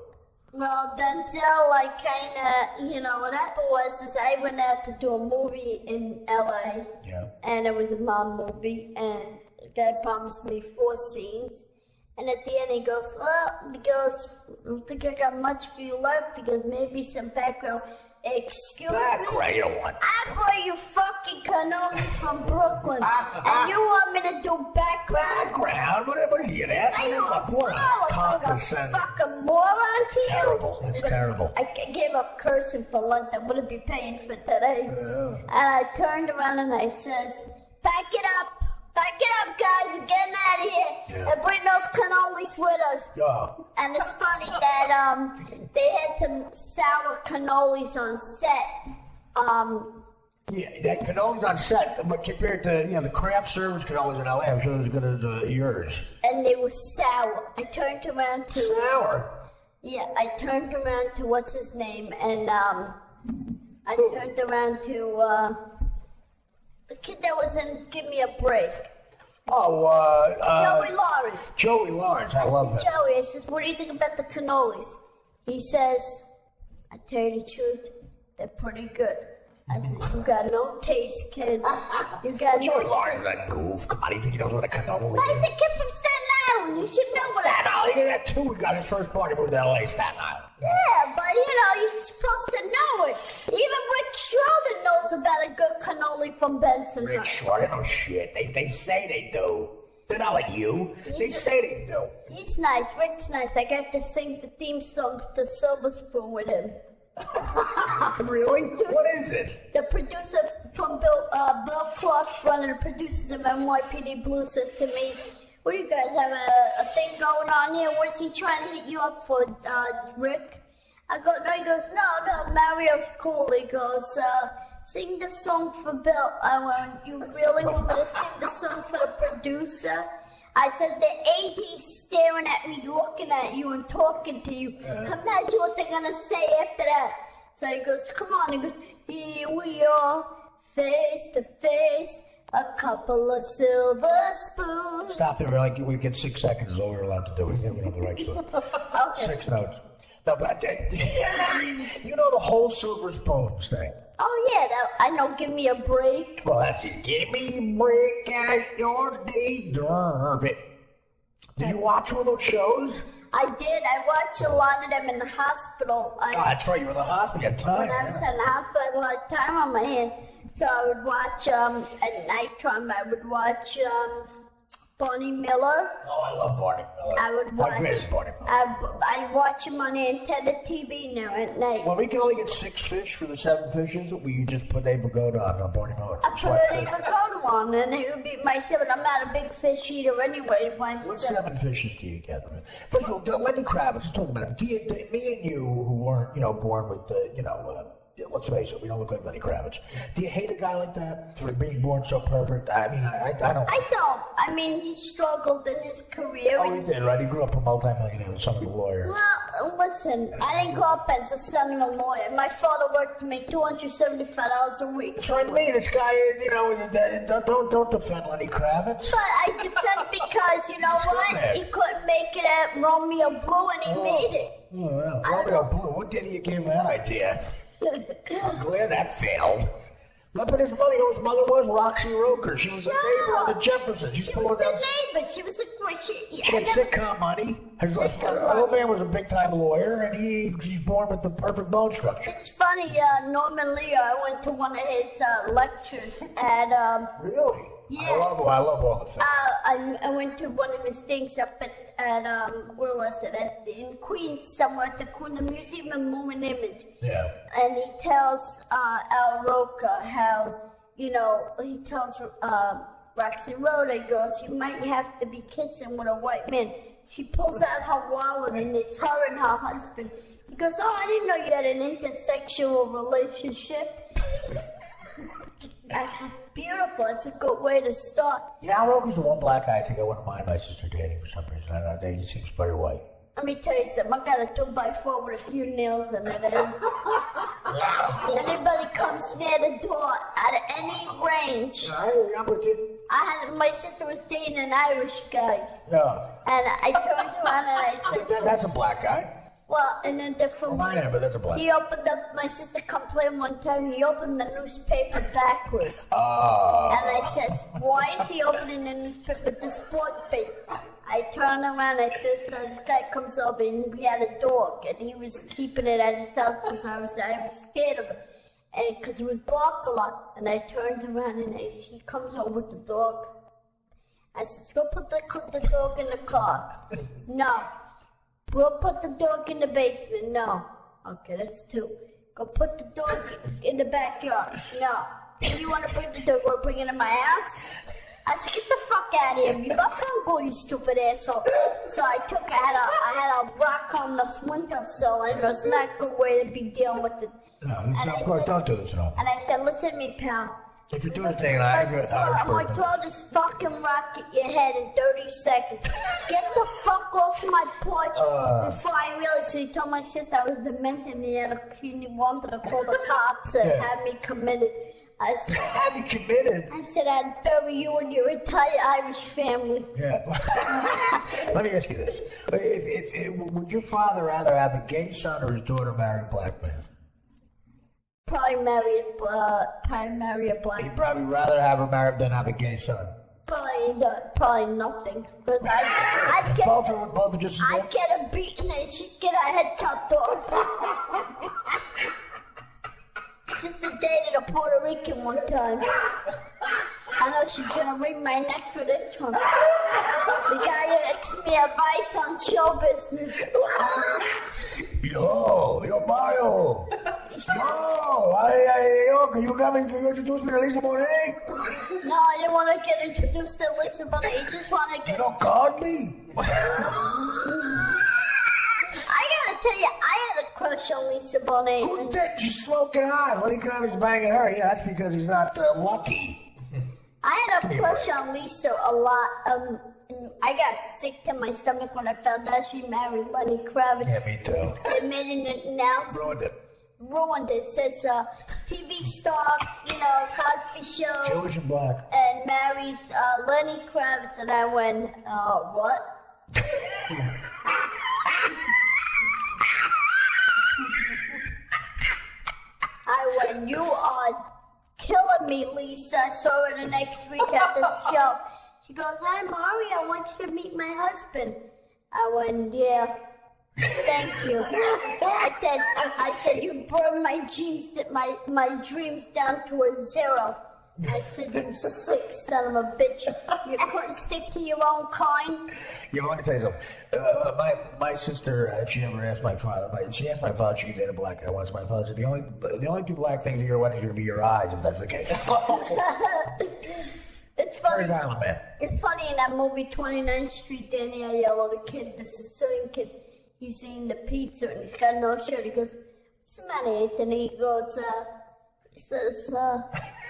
Well, Denzel, I kind of, you know, what happened was I went out to do a movie in L.A. Yeah. And it was a mom movie, and the guy promised me 4 scenes. And at the end, he goes, I don't think I got much for you left. He goes, maybe some background. Excuse me? You don't want. I brought you fucking cannolis from Brooklyn, and you want me to do background? What is he, an asshole? That's a poor condescending. Fucking moron to you. Terrible. That's terrible. I gave up cursing for lunch. I wouldn't be paying for today. Yeah. And I turned around and I says, pack it up, guys. We're getting out of here. Yeah. And bring those cannolis with us. Oh. And it's funny that they had some sour cannolis on set. Yeah, that cannolis on set, but compared to the craft service cannolis in LA, I'm sure they're as good as yours. And they were sour. I turned around to sour. Yeah, I turned around to what's his name, and I turned around to the kid that was in Give Me a Break. Joey Lawrence. Joey Lawrence, I love him. Joey, I says, what do you think about the cannolis? He says, I tell you the truth, they're pretty good. I said, you got no taste, kid. You got Joey no Lawrence, that goof. Come on, you think he knows what a cannoli But he's is? a kid from Staten Island. You should know what Staten Island, he got two. We got his first party moved to LA, Staten Island. Yeah, but you're supposed to know it. Even Rick Schroeder knows about a good cannoli from Benson. Rick Schroeder, no shit. They say they do. They're not like you. They say they do. He's nice. Rick's nice. I got to sing the theme song to Silver Spoon with him. Really? What is it? The producer from Bill Clark, one of the producers of NYPD Blue, says to me, what do you guys have a thing going on here? What is he trying to hit you up for, Rick? I go, no, he goes, no, Mario's cool. He goes, sing the song for Bill. I went, you really want me to sing the song for the producer? I said, the AD's staring at me, looking at you and talking to you. Imagine what they're going to say after that. So he goes, come on. He goes, here we are, face to face, a couple of silver spoons. Stop there. Like, we get 6 seconds is all we're allowed to do. We don't have the rights to it. Okay. 6 notes. No, but you know the whole silver spoons thing. Oh, yeah, I know, give me a break. Well, that's it. Give me a break as your deserve it. Did you watch one of those shows? I did. I watched a lot of them in the hospital. Oh, that's right. You were in the hospital. You had time. When I was in the hospital, I had time on my hand. So I would watch, at nighttime, I would watch, Barney Miller. Oh, I love Barney Miller. I would watch. How great is Barney Miller? I watch him on antenna TV now at night. Well, we can only get 6 fish for the 7 fishes. We just put Ava Goda on Barney Miller. I put an even go on, and it would be my 7. I'm not a big fish eater anyway. What 7 fishes do you get? First of all, Lenny Kravitz, let's talk about him. Me and you, who weren't, born with the, let's face it, we don't look like Lenny Kravitz. Do you hate a guy like that for being born so perfect? I mean, I don't. I don't. I mean, he struggled in his career. Oh, he did, right? He grew up a multi-millionaire, the son of a lawyer. Well, listen, I didn't grow up as the son of a lawyer. My father worked to make $275 a week. That's what I mean. This guy, don't defend Lenny Kravitz. But I defend because, you know what? He couldn't make it at Romeo Blue, and he made it. Oh, well, Romeo Blue, what idiot gave him that idea? I'm glad that failed. But his mother was Roxy Roker. She was a neighbor on the Jeffersons. She was the neighbor. She was a great. She had sitcom money. Her old man was a big-time lawyer, and he's born with the perfect bone structure. It's funny, Norman Lear, I went to one of his lectures at... Really? Yeah. I love all the films. I went to one of his things up at where was it? In Queens, somewhere at the Museum of Moving Image. Yeah. And he tells Al Roker how, he tells Roxy Roder, he goes, you might have to be kissing with a white man. She pulls out her wallet, and it's her and her husband. He goes, oh, I didn't know you had an intersexual relationship. That's beautiful. It's a good way to start. Al Roker's the one black guy I think I wouldn't mind my sister dating for some reason. I don't know. He seems very white. Let me tell you something. I got a 2x4 with a few nails in it. Anybody comes near the door out of any range. I'm with you. My sister was dating an Irish guy. Yeah. And I turned around and I said, That's a black guy. well, and then different. Mine, but that's a black. He opened up. My sister complained one time. He opened the newspaper backwards. Oh. And I said, why is he opening the newspaper with the sports paper? I turned around. I said, this guy comes over and we had a dog, and he was keeping it at his house because I was scared of it, and because he would bark a lot. And I turned around and he comes over with the dog. I said, go put the dog in the car. No. We'll put the dog in the basement. No. Okay, that's 2. Go put the dog in the backyard. No. You want to bring the dog? Want to bring it in my house? I said, get the fuck out of here. You got phone call, you stupid asshole. So I had a rock on the windowsill, and it was not a good way to be dealing with it. No, of course, don't do this at all. And I said, listen to me, pal. If you're doing a thing, if you're an Irish I'm like, person. throw this fucking rock at your head in 30 seconds. Get the fuck off my porch before I realized. So he told my sister I was demented and he wanted to call the cops and have me committed. I said, Have you committed? I said I'd bury you and your entire Irish family. Yeah. Let me ask you this. Would your father rather have a gay son or his daughter marry a black man? Probably marry a black. He'd probably rather have her married than have a gay son. Probably nothing. Because I'd get Both are just as I'd good? get her beaten and she'd get her head chopped off. Sister dated a Puerto Rican one time. I know she's gonna wring my neck for this one. The guy who asked me advice on show business. Yo, Mario. Can you introduce me to Lisa Bonet? No, I didn't want to get introduced to Lisa, but I just want to You get. don't call me? I gotta tell you, I had a crush on Lisa Bonet. Who did? She's smoking hot. Lenny Kravitz's banging her. Yeah, that's because he's not lucky. I had a crush on Lisa a lot. I got sick to my stomach when I found out she married Lenny Kravitz. Yeah, me too. They made an announcement. Ruined it. It says TV star, Cosby Show. Jewish and black. And marries Lenny Kravitz. And I went, what? I went, you are killing me, Lisa. I saw her the next week at the show. She goes, hi, Mari, I want you to meet my husband. I went, yeah. Thank you. I said, you burned my dreams down to a zero. I said, you sick son of a bitch. You couldn't stick to your own kind. Yeah, I want to tell you something. My sister, if she ever asked my father, she asked my father if she could date a black guy once. My father said, the only two black things you're going to be your eyes, if that's the case. It's funny. Very violent, man. It's funny in that movie 29th Street, Danny Aiello, the kid, the Sicilian kid, he's eating the pizza and he's got no shirt. He goes, what's the matter, Anthony? He goes, he says,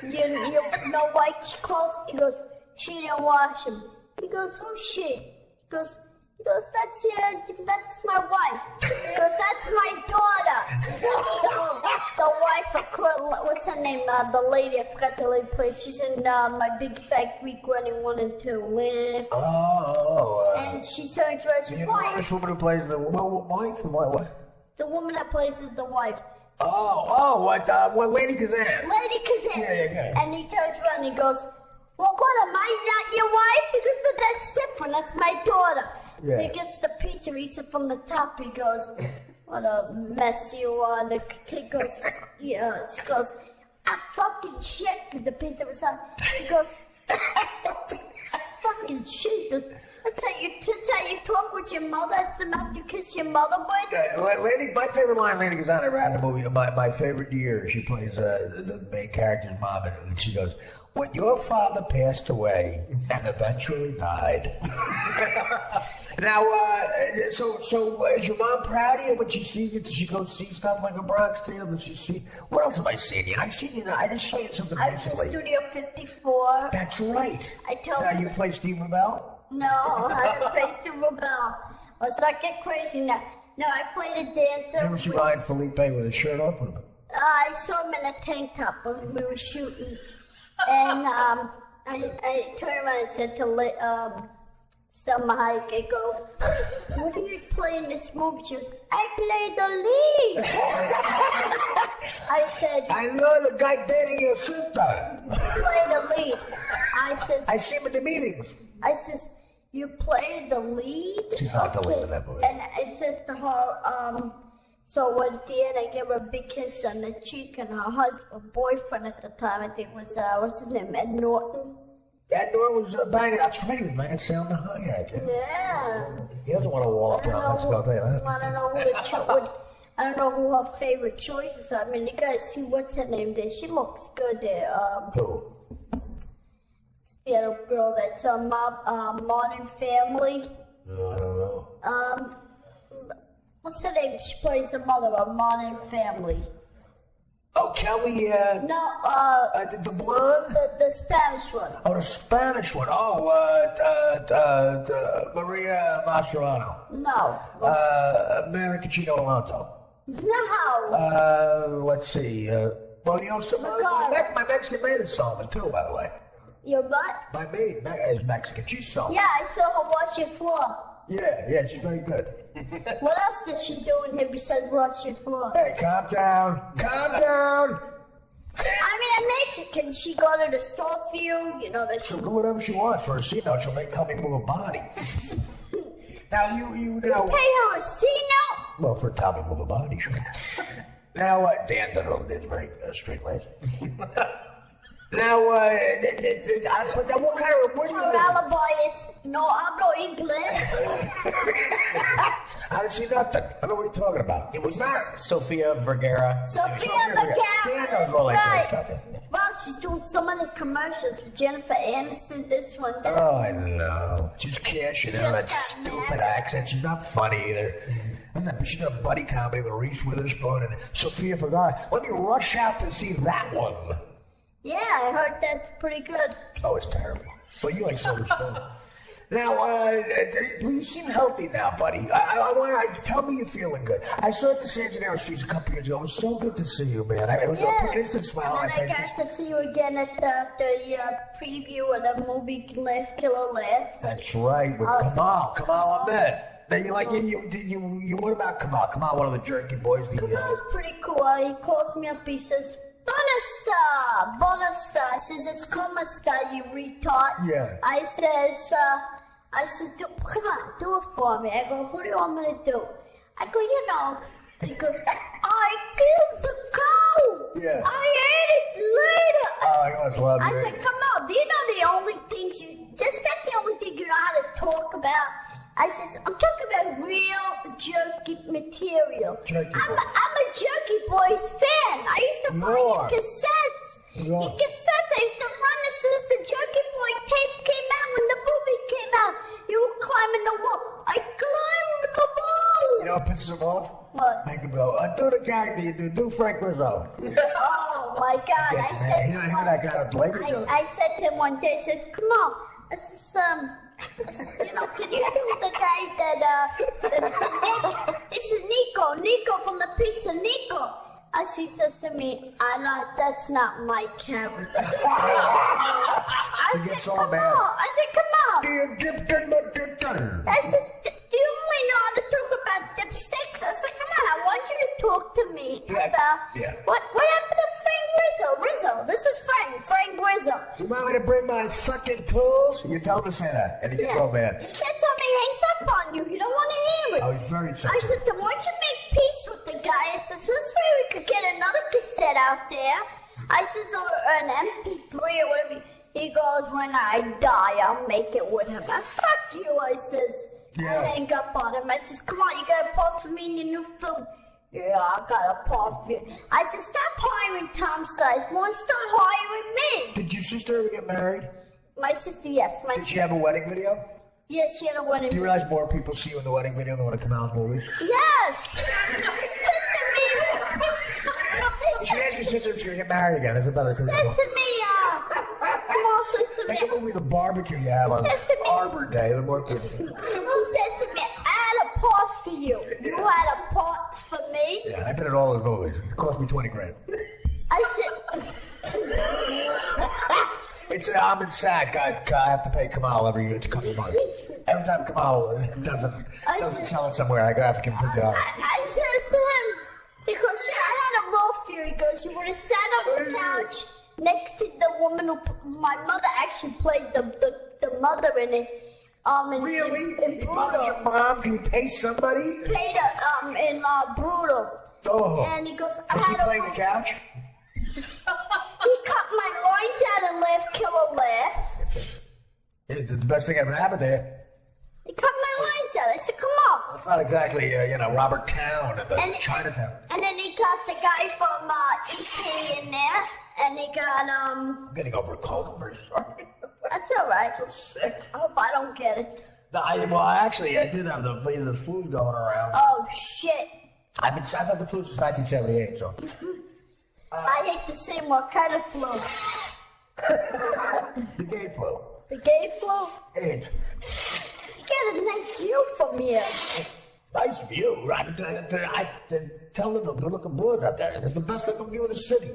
you no white clothes? He goes, she didn't wash them. He goes, who's she? He goes, that's my wife. He goes, that's my daughter. So the wife of, what's her name? The lady, I forgot the lady place. She's in My Big Fat Greek Wedding 1 and 2. And she turns red. So you know this woman who plays the wife? What? The woman that plays is the wife. What, Lady Kazan? Lady Kazan. Yeah. And he turns around and he goes, well, what, am I not your wife? He goes, but that's different. That's my daughter. Yeah. So he gets the pizza, eats it from the top. He goes, what a mess you are. And the kid goes, yeah. She goes, fucking shit. Because the pizza was on. He goes, fucking shit. He goes, that's how you talk with your mother. That's the mouth you kiss your mother with. My favorite line Lady Kazan ever had in a movie, my favorite year, she plays the main character's mom, and she goes, when your father passed away and eventually died. Now, so is your mom proud of you when she sees you? Does she go see stuff like a Bronx Tale? Does she see, what else have I seen you? I've seen you, I just saw you something I was in recently. Studio 54. That's right. I told Now, you. you play Steve Rebell? No, I didn't play Steve Rebell. Let's not get crazy now. No, I played a dancer. Never see Ryan Felipe with his shirt off? I saw him in a tank top when we were shooting. And I turned around and said to Selma Hayek, I go, what do you play in this movie? She goes, I play the lead. I said, I know the guy dating your sister. you play the lead. I see him at the meetings. I says, you play the lead? She's not the lead in that movie. And I says to her, so at the end I gave her a big kiss on the cheek, and her husband, boyfriend at the time, I think was, what's his name, Ed Norton? Ed Norton was banging, that's right, he was banging Selma Hayek. Yeah. He doesn't want to wall up around Mexico, I'll tell you that. I don't know I don't know who her favorite choices are. I mean, you guys see what's her name there. She looks good there. Who? The other girl that's on Modern Family. No, I don't know. What's her name? She plays the mother on Modern Family. Oh, Kelly, No, the blonde? the Spanish one. Oh, the Spanish one. Oh, Maria Mascherano. No. Mary Cachino Alonso. No. Let's see. Well, you know, my Mexican maid is Solomon, too, by the way. Your butt? My maid is Mexican. She's Solomon. Yeah, I saw her wash your floor. Yeah, she's very good. What else does she do in here besides wash your floor? Hey, calm down. Calm down. I mean, I'm Mexican. She go to the store for you, you know. She'll do whatever she wants for a C-note. She'll help me move a body. Now, you know... Pay her a C-note? Well, for helping move a body, sure. Now, Dan is very straight-laced. Now, what kind of... What do you Her boys no hablo inglés. I didn't see nothing. I don't know what you're talking about. It was Sofia Vergara. Sophia Dan Vergara. knows all that stuff. Well, she's doing so many commercials with Jennifer Aniston, this one, that. Oh, I know. She's cashing in on that Just got stupid mad. accent. She's not funny either. She's got a buddy comedy with Reese Witherspoon and Sofia Vergara. Let me rush out to see that one. Yeah, I heard that's pretty good. Oh, it's terrible. Well, you like Silver Spoon. Now, you seem healthy now, buddy. I want to tell me you're feeling good. I saw at the San Gennaro Streets a couple years ago. It was so good to see you, man. It was Yeah. an instant smile on And my then I face. got to see you again at the preview of the movie Laugh Killer Laugh. That's right, with Kamal Ahmed. Now, what about Kamal? Kamal, one of the jerky boys. That was pretty cool. He calls me up. He says, Bonasta. I says, it's como esta, you retard. Yeah. I says, come on, do it for me. I go, who do you want me to do? I go, you know. He goes, I killed the cow. Yeah. I ate it later. Oh, he must love you. I said, come on, do you know the only things that's not the only thing you know how to talk about? I said, I'm talking about real jerky material. Jerky I'm boy. a Jerky Boys fan. I used to buy You your are. cassettes. You are. Your cassettes, I used to run as soon as the Jerky Boy tape came out. When the movie came out, you were climbing the wall. I climbed the wall. You know what pisses him off? What? Make him go, do the character you do. Do Frank Rizzo. Oh my God! Gets him, I said, him and that guy don't like each other. I said to him one day, I says, come on. I says, you know, can you do the guy that, this is Nico from the pizza, Nico. As he says to me, that's not my character. He gets all mad. I said, come on. I says, do you only know how to talk about dipsticks? I said, come on, I want you to talk to me about what happened to Frank Rizzo? This is Frank Rizzo. You want me to bring my fucking tools? You tell him to say that, and he gets all mad. He gets on me, hangs up on you. You don't want to hear it. Oh, he's very I sensitive. said, then why don't you make peace with the guy? I said, so this way we could get another cassette out there. I says, or an MP3 or whatever. He goes, when I die, I'll make it with him. Fuck you, I says. Yeah. I hang up on him. I says, come on, you got a part for me in your new film. Yeah, I got a part for you. I said, stop hiring Tom Sizemore and start hiring me. Did your sister ever get married? My sister, yes. Did she have a wedding video? Yes, she had a wedding. Do you realize more people see you in the wedding video than want to come out in movies? Yes! Sister me! You should ask your sister if she's going to get married again. That's a better thing. Sister me, come on, sister me. Make a movie, The Barbecue you have on Sister me. Arbor Day. The more people. Who says to me, I had a part for you. You had a part for me. Yeah, I've been in all those movies. It cost me 20 grand. I said, It's I'm in SAG. I have to pay Kamal every couple of months. Every time Kamal doesn't sell it somewhere, I have to give him $50. I says to him, because I had a role for you. He goes, you would have sat on the couch next to the woman who my mother actually played the mother in it. Really? In You bought Brutal. your mom? Can you pay somebody? Played her in Brutal. Oh. And he goes, I Was he had a playing the couch? He cut my loins out and laugh, kill a laugh. It's the best thing ever happened there. He cut my loins out. I said, come on. It's not exactly, Robert Town at the And Chinatown. And then he got the guy from E.T. in there. And he got, I'm getting over a cold. I'm very sorry. That's all right. I'm sick. I hope I don't get it. No, I did have the flu going around. Oh, shit. I've had the flu since 1978, so. I hate the same. What kind of flu? The gay flu. The gay flu? AIDS. You get a nice view from here. Nice view. I tell them the good-looking boards out there. It's the best looking view of the city.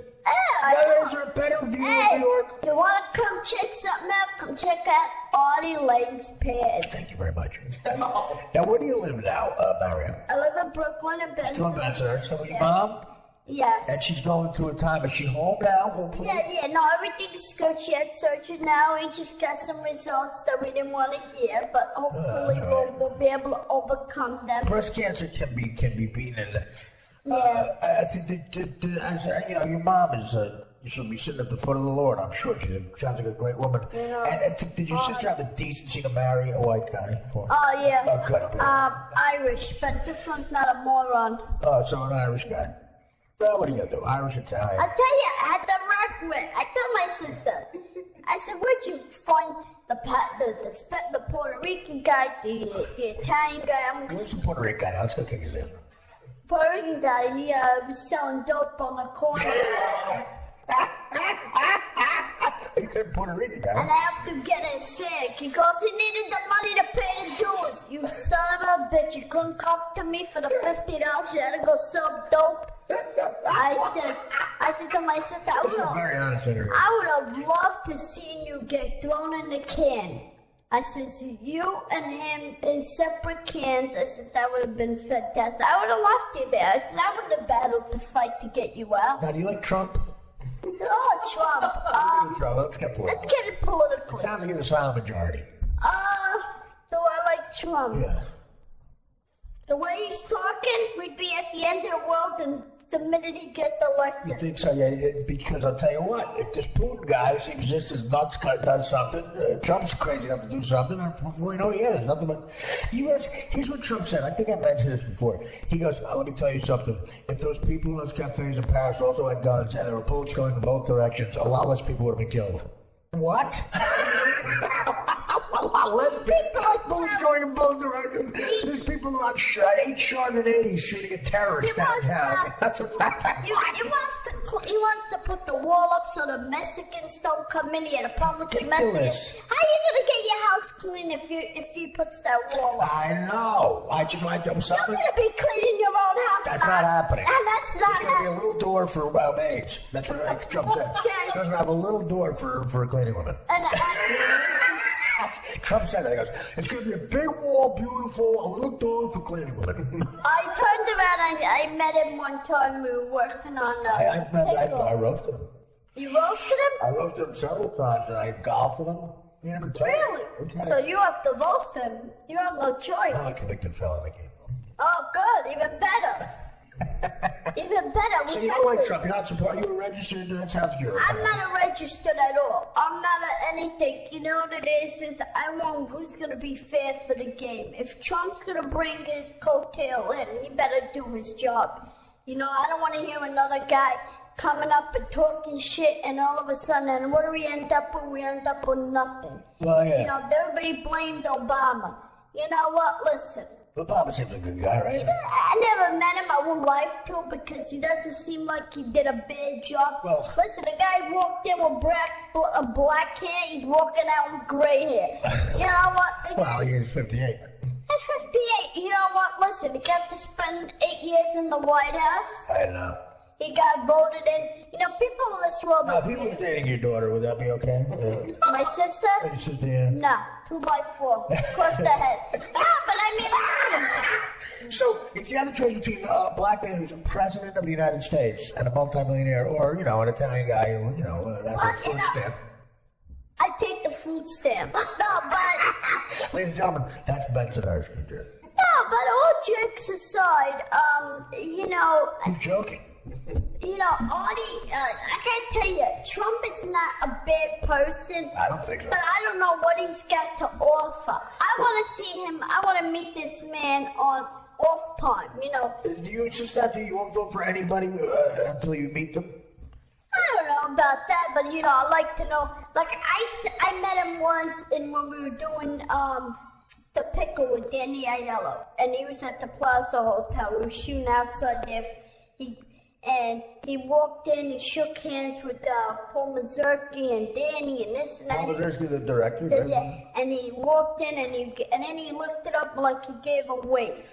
There is a better view of New York. You want to come check something out? Come check out Artie Lang's pad. Thank you very much. Now, where do you live now, Mario? I live in Brooklyn and Benson. Still in Benson. So with your mom? Yes. And she's going through a time. Is she home now? Hopefully? Yeah, no, everything is good. She had surgery now. We just got some results that we didn't want to hear, but hopefully we'll be able to overcome them. Breast cancer can be beaten. And Yeah. your mom is. She'll be sitting at the foot of the Lord. I'm sure she sounds like a great woman. Yeah. And did your sister have the decency to marry a white guy? Oh, yeah. Oh, good. Irish, but this one's not a moron. Oh, so an Irish guy. Well, what are you gonna do? Irish, Italian. I tell you, I had to work with. I told my sister. I said, "Where'd you find the Puerto Rican guy, the Italian guy?" Where's the Puerto Rican guy? Let's go kick his ass. Puerto Rican guy. He was selling dope on the corner. He's a Puerto Rican guy. And I have to get him sick. He goes, he needed the money to pay the dues. You son of a bitch, you couldn't come to me for the $50. You had to go sell dope. I said to my sister, This is a very honest interview. I would have loved to see you get thrown in the can. I said, so you and him in separate cans. I said, that would have been fantastic. I would have left you there. I said, I would have battled to fight to get you out. Now, do you like Trump? Oh, Trump. Let's get political. Let's get it political. It sounds like you're the silent majority. Do I like Trump? Yeah. The way he's talking, we'd be at the end of the world and the minute he gets You elected. think so? Yeah, because I'll tell you what, if this Putin guy who seems just as nuts does something, Trump's crazy enough to do something, and before you know it, yeah, there's nothing but... Here's what Trump said. I think I mentioned this before. He goes, let me tell you something. If those people in those cafes in Paris also had guns and there were bullets going in both directions, a lot less people would have been killed. What? A lot less people like bullets going in both directions. There's people who are 8 Chardonnays shooting at terrorists downtown. That's a fact. He wants to put the wall up so the Mexicans don't come in. He had a problem with the Mexicans. How are you gonna get your house clean if he puts that wall up? I know. I just want to do You're something. gonna be cleaning your own house. That's not happening. And that's not There's going to be a happening. little door for maids. That's what Trump said. Okay. He's going to have a little door for cleaning women. And Trump said that. He goes, it's going to be a big wall, beautiful, a little door for cleaning women. I turned around. I met him one time. We were working on I pickle. roasted him. You roasted him? I roasted him several times, and I golfed with him. He never told me. Really? Okay. So you have to vote for him. You have no choice. I'm a convicted felon again. Oh, good. Even better. Even better. So you don't like Trump? You're not supporting? You're a registered child security. I'm not a registered at all. I'm not anything. You know what it is I want who's going to be fair for the game. If Trump's going to bring his coattail in, he better do his job. You know, I don't want to hear another guy coming up and talking shit, and all of a sudden, and what do we end up with? We end up with nothing. Well, yeah. You know, everybody blamed Obama. You know what? Listen. Obama seems like a good guy, right? I never met him. I would like to because he doesn't seem like he did a bad job. Well- Listen, the guy walked in with black hair. He's walking out with gray hair. You know what? Well, he's 58. At 58, you know what? Listen, he got to spend 8 years in the White House. I know. He got voted in. You know, people in this world Now, if he was dating your daughter, would that be okay? My sister? Your sister, yeah. No, 2x4. Across the head. No, but I mean, listen. So, if you had the choice between a black man who's a president of the United States and a multimillionaire, or, you know, an Italian guy who, you know, has a food stamp. I take the food stamp. No, but... Ladies and gentlemen, that's Benson Hirsch. No, but all jokes aside, you know... Who's joking? You know, Artie, I can't tell you, Trump is not a bad person. I don't think so. But I don't know what he's got to offer. I want to see him, I want to meet this man on off time, you know. Do you insist that you won't vote for anybody until you meet them? I don't know about that, but you know, I like to know. Like, I met him once when we were doing the pickle with Danny Aiello, and he was at the Plaza Hotel. We were shooting outside there. And he walked in, he shook hands with Paul Mazursky and Danny and this and that. Paul Mazursky, the director. Yeah, and he walked in and then he lifted up like he gave a wave.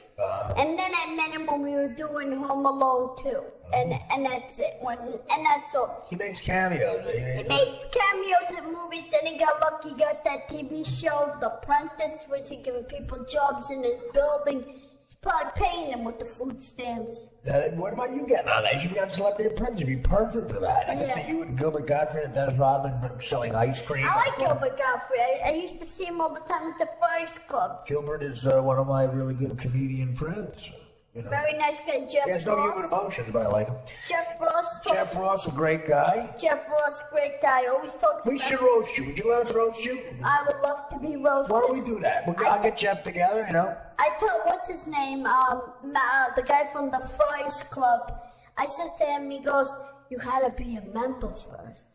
And then I met him when we were doing Home Alone 2. And that's it. And that's all. He makes cameos. He makes cameos in movies. Then he got lucky, got that TV show, The Apprentice, was he giving people jobs in his building. He's probably paying them with the food stamps. What about you getting on that? You should be on Celebrity Apprentice. You'd be perfect for that. I can see you and Gilbert Gottfried and Dennis Rodman selling ice cream. I like Gilbert Gottfried. I used to see him all the time at the Friars Club. Gilbert is one of my really good comedian friends. You know. Very nice guy, Jeff He has no Ross. human emotions, but I like him. Jeff Ross. Jeff Ross, a great guy. Jeff Ross, great guy. Always talks We about should roast you. Would you let us roast you? I would love to be roasted. Why don't we do that? I'll get Jeff together, you know. I told, what's his name, the guy from the Friars Club. I said to him, he goes, you gotta be a member first.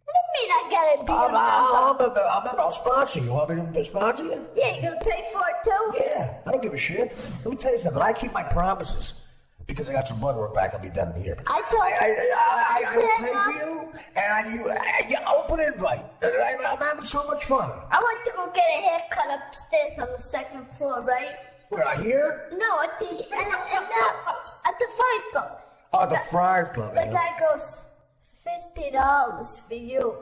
What do you mean I gotta be a member? I'll sponsor you. You want me to sponsor you? Yeah, you gonna pay for it too? Yeah, I don't give a shit. Let me tell you something. I keep my promises. Because I got some blood work back, I'll be done here. I told I will pay for you, and you open invite. I'm having so much fun. I went to go get a haircut upstairs on the second floor, right? Where, I here? No, at the Friars Club. Oh, the Friars Club. The guy goes, $50 for you.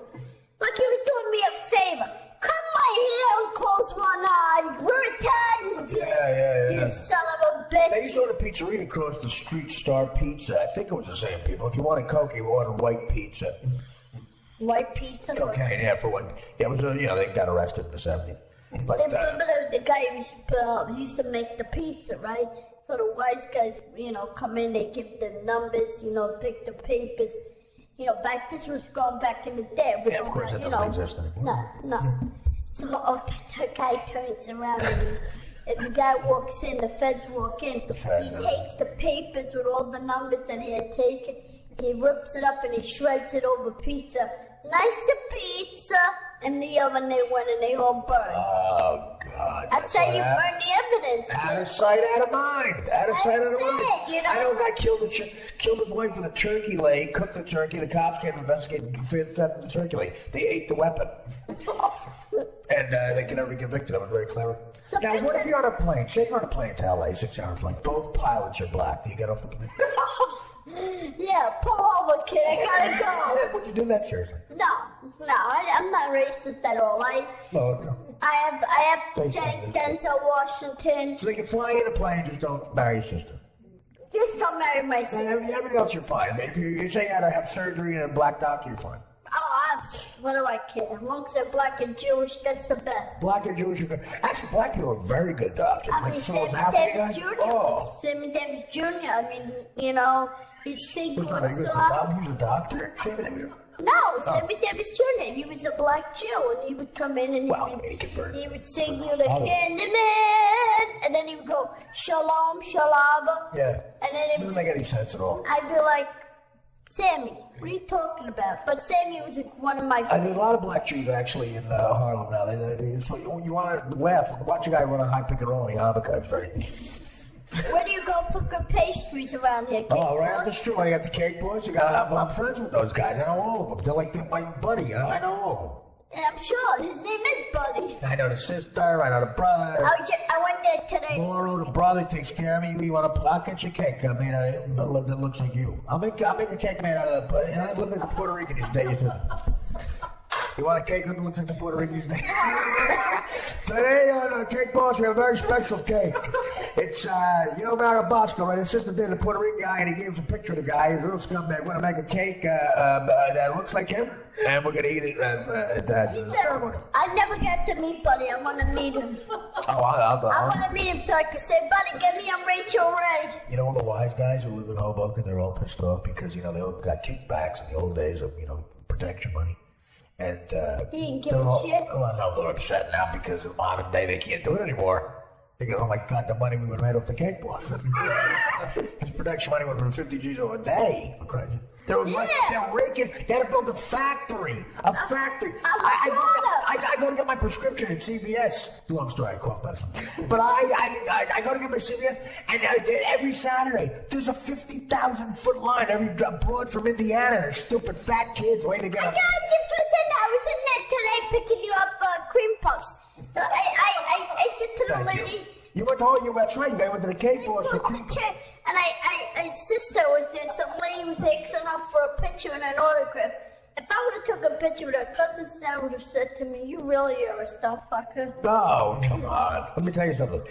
Like he was doing me a favor. Cut my hair and close one eye. We're Italians. Yeah. You son of a bitch. They used to own a pizzeria across the street, Star Pizza. I think it was the same people. If you wanted Coke, you ordered white pizza. White pizza? Cocaine, yeah, for white. Yeah, it was, they got arrested in the 70s. But, the guy used to make the pizza, right? So the wise guys, come in, they give the numbers, take the papers. This was going back in the day. Yeah, of course, that doesn't exist anymore. No. So the guy turns around and the guy walks in, the feds walk in. He takes the papers with all the numbers that he had taken. He rips it up and he shreds it over pizza. Nice pizza. In the oven they went and they all burned. Oh, God. That's how you burn the evidence. Out of sight, out of mind. Out of sight, out of mind. I know a guy killed his wife with a turkey leg, cooked the turkey. The cops came to investigate and fed the turkey leg. They ate the weapon. And they can never be convicted of it. Very clever. Now, what if you're on a plane? Say you're on a plane to LA, 6-hour flight. Both pilots are black. Do you get off the plane? Yeah, pull over, kid. I gotta go. Would you do that seriously? No, I'm not racist at all. I have Denzel Washington. So they can fly in a plane, just don't marry your sister. Just don't marry my sister. Everything else you're fine. If you say you had to have surgery and a black doctor, you're fine. What do I care? As long as they're black and Jewish, that's the best. Black and Jewish are good. Actually, black people are very good doctors. Sammy Davis Jr. Sammy Davis Jr. I mean, he's singing. He was a doctor? Sammy Davis? No, Sammy Davis Jr. He was a black Jew, and he would come in and he would sing you the Candyman, and then he would go Shalom, Shalaba. Yeah. And then it doesn't make any sense at all. I'd be like, Sammy, what are you talking about? But Sammy was one of my friends. There's a lot of black Jews actually in Harlem now. You want to laugh, watch a guy run a high pick and roll in the Avoca. It's very... Where do you go for good pastries around here? Right up the street. I got the Cake Boys. I'm friends with those guys. I know all of them. They're like my buddy. I know all of them. And I'm sure his name is Buddy. I know the sister. I know the brother. I went there today. Moro, the brother takes care of me. I'll get you a cake. I mean, that looks like you. I'll make a cake made out of the. Look like the Puerto Rican these days. You want a cake that looks like the Puerto Rican these days? Today on Cake Boss, we have a very special cake. It's, Mario Bosco, right? His sister did a Puerto Rican guy, and he gave us a picture of the guy. He's a real scumbag. We're going to make a cake that looks like him, and we're going to eat it at the ceremony. I never got to meet Buddy. I want to meet him. I want to meet him so I can say, Buddy, get me on Rachel Ray. All the wise guys who live in Hoboken, they're all pissed off because, they all got kickbacks in the old days of, protection money. And he didn't give a shit. Well, no, they're upset now because in modern day they can't do it anymore. They go, oh my God, the money we would have made off the cake boss. His production money would have been 50 G's a day. They're raking. They had to build a factory. I go to get my prescription at CVS. Long story, I cough medicine. But I go to get my CVS, and every Saturday there's a 50,000-foot line. Every broad from Indiana, and stupid fat kids waiting to get. I was in there today picking you up cream puffs. So I said to the lady. You went to that's right. You went to the cake boss for cream puffs. And my sister was there. Some lady was asking her for a picture and an autograph. If I would have took a picture with her cousin, Sam would have said to me, "You really are a star fucker." No, come on. Let me tell you something.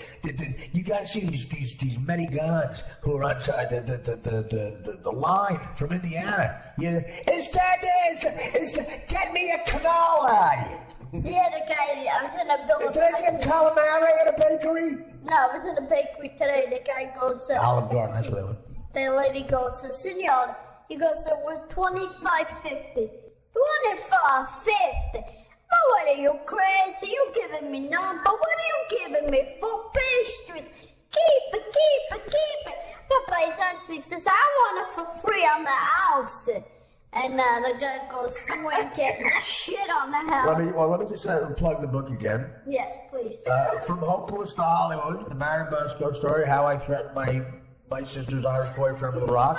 You got to see these many guns who are outside the line from Indiana. Get me a cannoli. Yeah, the guy. I was in a building. Did I get calamari at a bakery? No, I was in a bakery today. The guy goes, Olive Garden, that's what I went. The lady goes, "Senor," he goes, "We're $25.50. $25.50. But what are you crazy? You giving me none, but what are you giving me for pastries? Keep it. Papa Zanzi says, "I want it for free on the house." And the guy goes, "You ain't getting shit on the house." Let me just plug the book again. Yes, please. From Hopeless to Hollywood, the Marion Bosco story, how I threatened my sister's Irish boyfriend with a rock.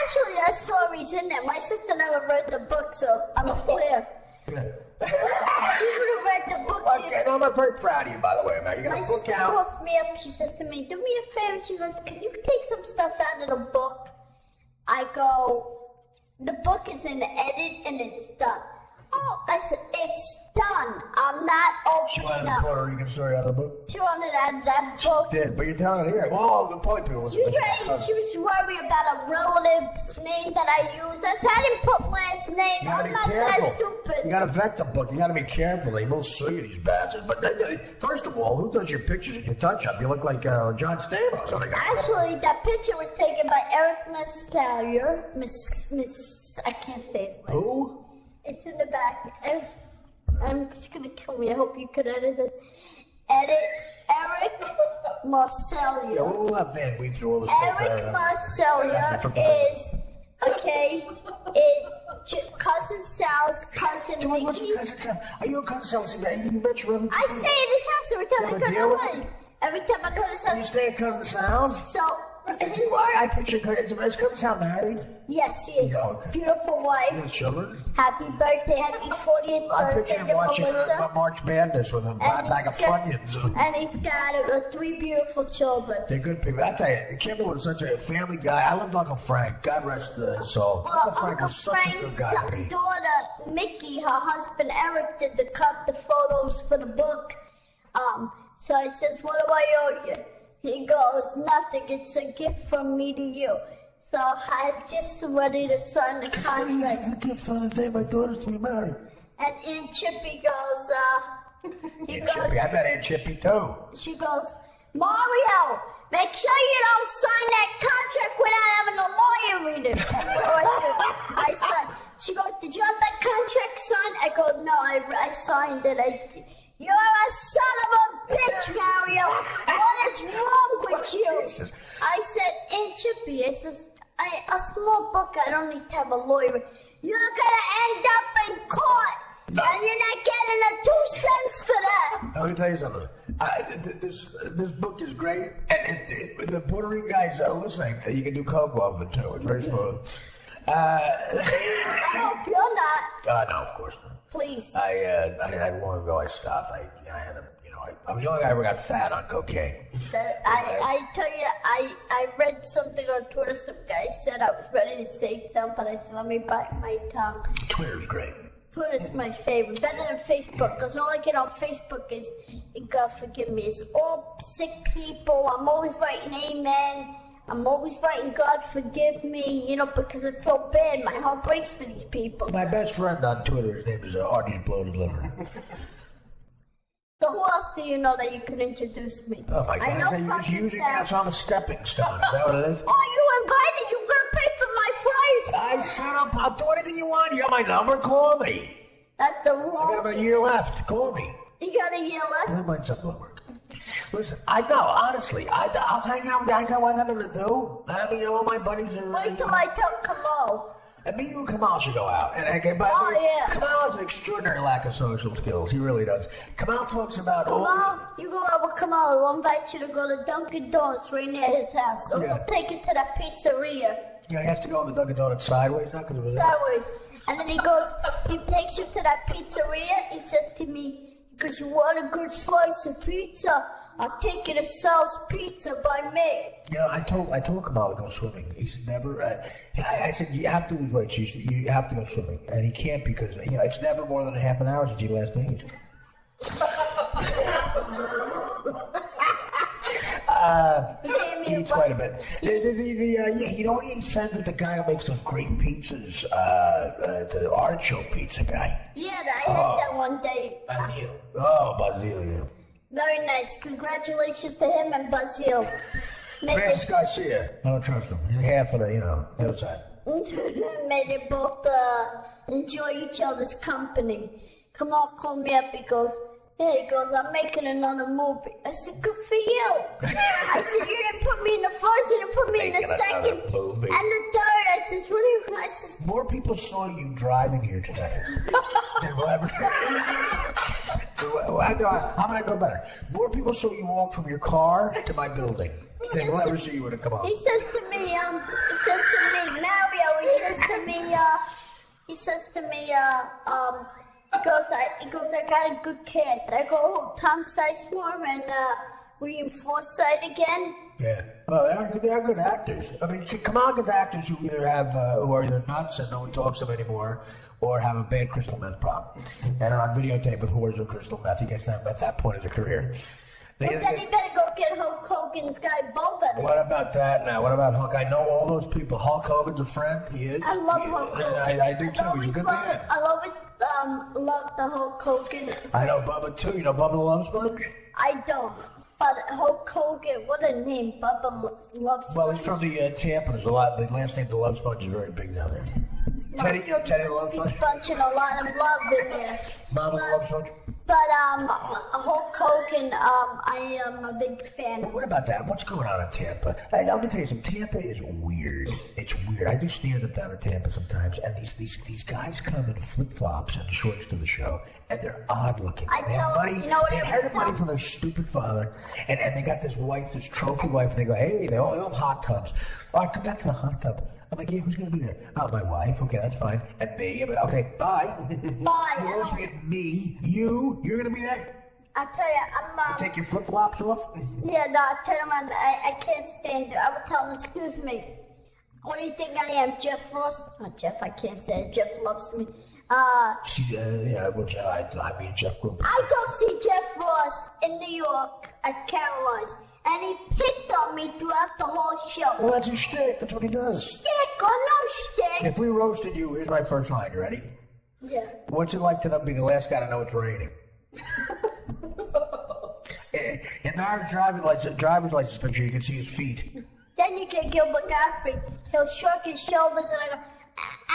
Actually, that story's in there. My sister never read the book, so I'm clear. Yeah. She would have read the book. Okay, no, I'm very proud of you, by the way, man. You got my a book sister out. calls me up. She says to me, "Do me a favor." She goes, "Can you take some stuff out of the book?" I go, "The book is in the edit and it's done." Oh, I said, "It's done. I'm not She opening wanted the Puerto Rican story out of the book? She wanted out of that book. Did, but you're telling it here. Well, the point to it was... She was worried about a relative's name that I use. I didn't put last name. You gotta I'm be not careful. that stupid. You gotta vet the book. You gotta be careful. They will sue you, these bastards. But first of all, who does your pictures and your touch-up? You look like John Stamos. Actually, that picture was taken by Eric Miscallier. I can't say his name. Who? It's in the back. I'm just gonna kill me. I hope you could edit it. Eric Marcellia. Yeah, we'll have Van Weed through all this Eric Marcellia is cousin Sal's cousin George, what's Vicky. your cousin Sal? Are you a cousin Sal? You met your I stay in his house every time I go to LA. Every time I go to You stay at cousin Sal's? So, I picture cousin Sal married. yes, he is. Yeah, okay. Beautiful wife. You have children? Happy birthday, happy 40th I birthday picture him to watching Melissa. March Madness with a bag of Funyuns. And he's got 3 beautiful children. They're good people. I tell you, Kimber was such a family guy. I loved Uncle Frank. God rest his soul. Uncle Frank was such a good guy to me. Daughter Mickey, her husband Eric did the photos for the book. So I says, "What do I owe you?" He goes, "Nothing. It's a gift from me to you." So I'm just ready to sign the This contract. is a gift on the day my daughter's to be married. And Aunt Chippy goes, Chippy. I met Aunt Chippy too. she goes, "Mario, make sure you don't sign that contract without having a lawyer read it." I said, she goes, "Did you have that contract signed?" I go, "No, I signed it. You're a son of a bitch, Mario. What is wrong with you?" Jesus. I said, "Aunt Chippy," I says, a small book, I don't need to have a lawyer. You're gonna end up in court. No. And you're not getting a 2 cents for that. Let me tell you something. This book is great, and the Puerto Rican guys are listening. You can do coke off it too. It's very smooth. I hope you're not. No, of course not. Please. I long ago I stopped. I was the only guy who ever got fat on cocaine. I tell you, I read something on Twitter. Some guy said I was ready to say something. I said, "Let me bite my tongue." Twitter's great. Twitter's my favorite, better than Facebook, because all I get on Facebook is, God forgive me, it's all sick people. I'm always writing amen. I'm always writing God forgive me, because I feel bad. My heart breaks for these people. My best friend on Twitter, his name is Artie's Bloated Liver. So who else do you know that you can introduce me? Oh my God! You're just using me as on a stepping stone. Is that what it is? Oh, you invited. You're going to pay for my fries. I set up. I'll do anything you want. You got my number. Call me. That's a I got wrong. about a year left. Call me. You got a year left? That might some blood work. Listen, I know, honestly, I'll hang out with you. I got nothing to do. I mean, all my buddies are... Wait till I tell Kamal. And me and Kamal should go out. And by the way, yeah. Kamal has an extraordinary lack of social skills. He really does. Kamal talks about... Kamal, you go out with Kamal. I'll invite you to go to Dunkin' Donuts right near his house. Or we'll take you to that pizzeria. Yeah, he has to go in the Dunkin' Donuts sideways, not because of his... Sideways. And then he takes you to that pizzeria. He says to me, because you want a good slice of pizza, I'll take you to Sal's Pizza by me. You know, I told Kamal to go swimming. He's never... I said, you have to lose weight. You have to go swimming. And he can't because, it's never more than a half an hour since he last ate. He eats quite a bit. You know, he eats friends with the guy who makes those great pizzas, the artichoke pizza guy. Yeah, I had that one day. Bazil. Oh, Bazil, yeah. Very nice. Congratulations to him and Bazil. Francis Garcia. I don't trust him. He's half of the, the outside. Made it both enjoy each other's company. Kamal called me up. He goes, I'm making another movie. I said, good for you. I said, you didn't put me in the first, you didn't put me in the second. And the third. I says, what do you, I says, more people saw you driving here today than will ever. I'm going to go better. More people saw you walk from your car to my building than will ever see you when it come on. He says to me, Mario, he goes, I got a good cast. I go, Tom Sizemore and William Forsythe again. Yeah. Well, they are good actors. I mean, Kamal gets actors who either have, who are either nuts and no one talks to them anymore, or have a bad crystal meth problem. And are on videotape with whores with crystal meth. He gets them at that point of their career. But then he better go get Hulk Hogan's guy, Boba. What about that now? What about Hulk? I know all those people. Hulk Hogan's a friend. He is. I love Hulk Hogan. I do too. He's a good man. I always love the Hulk Hogan. I know Bubba too. You know Bubba the Love Sponge? I don't. But Hulk Hogan, what a name. Bubba Love Sponge. Well, he's from the Tampa. There's a lot. The last name, the Love Sponge, is very big down there. Teddy, Teddy the Love Sponge? He's bunching a lot of love in there. Mama the Love Sponge? But Hulk Hogan, I am a big fan. What about that? What's going on in Tampa? I'm gonna tell you something. Tampa is weird. It's weird. I do stand up down in Tampa sometimes, and these guys come in flip flops and shorts to the show, and they're odd looking. They have money. They inherited money from their stupid father, and they got this wife, this trophy wife. And they go, hey, they all have hot tubs. All right, come back to the hot tub. I'm like, yeah, who's going to be there? Oh, my wife. Okay, that's fine. And me. Okay, bye. Bye. You always be me. You're going to be there? I tell you, You take your flip-flops off? Yeah, no, I tell him I can't stand it. I would tell him, excuse me. What do you think I am, Jeff Ross? Oh, Jeff, I can't say it. Jeff loves me. Yeah, well, I mean, Jeff Group. I go see Jeff Ross in New York at Caroline's. And he picked on me throughout the whole show. Well, that's his shtick. That's what he does. Shtick or no shtick. If we roasted you, here's my first line. You ready? Yeah. What's it like to not be the last guy to know it's raining? In our driver's license picture, you can see his feet. Then you get Gilbert Godfrey. He'll shrug his shoulders and I go,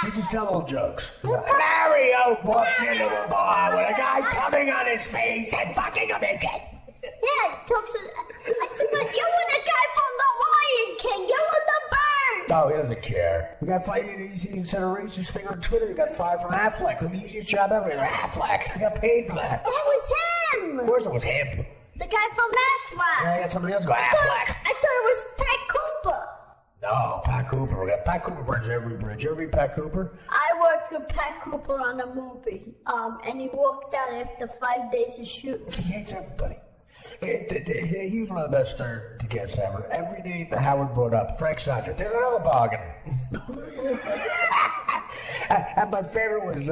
They just tell old jokes. Mario walks into a bar with a guy coming on his face and fucking him again. Yeah, he talks. I said, but you were the guy from the Lion King. You were the bird. No, he doesn't care. He got five. He said a racist thing on Twitter. He got fired from Affleck. The easiest job ever. Affleck. He got paid for that. That was him. Of course it was him. The guy from Affleck. Yeah, I got somebody else go Affleck. I thought it was Pat Cooper. No, Pat Cooper. Pat Cooper burns every bridge. You ever meet Pat Cooper? I worked with Pat Cooper on a movie. And he walked out after 5 days of shooting. He hates everybody. He's one of the best third guests ever. Every name that Howard brought up, Frank Sinatra. There's another bargain. And my favorite was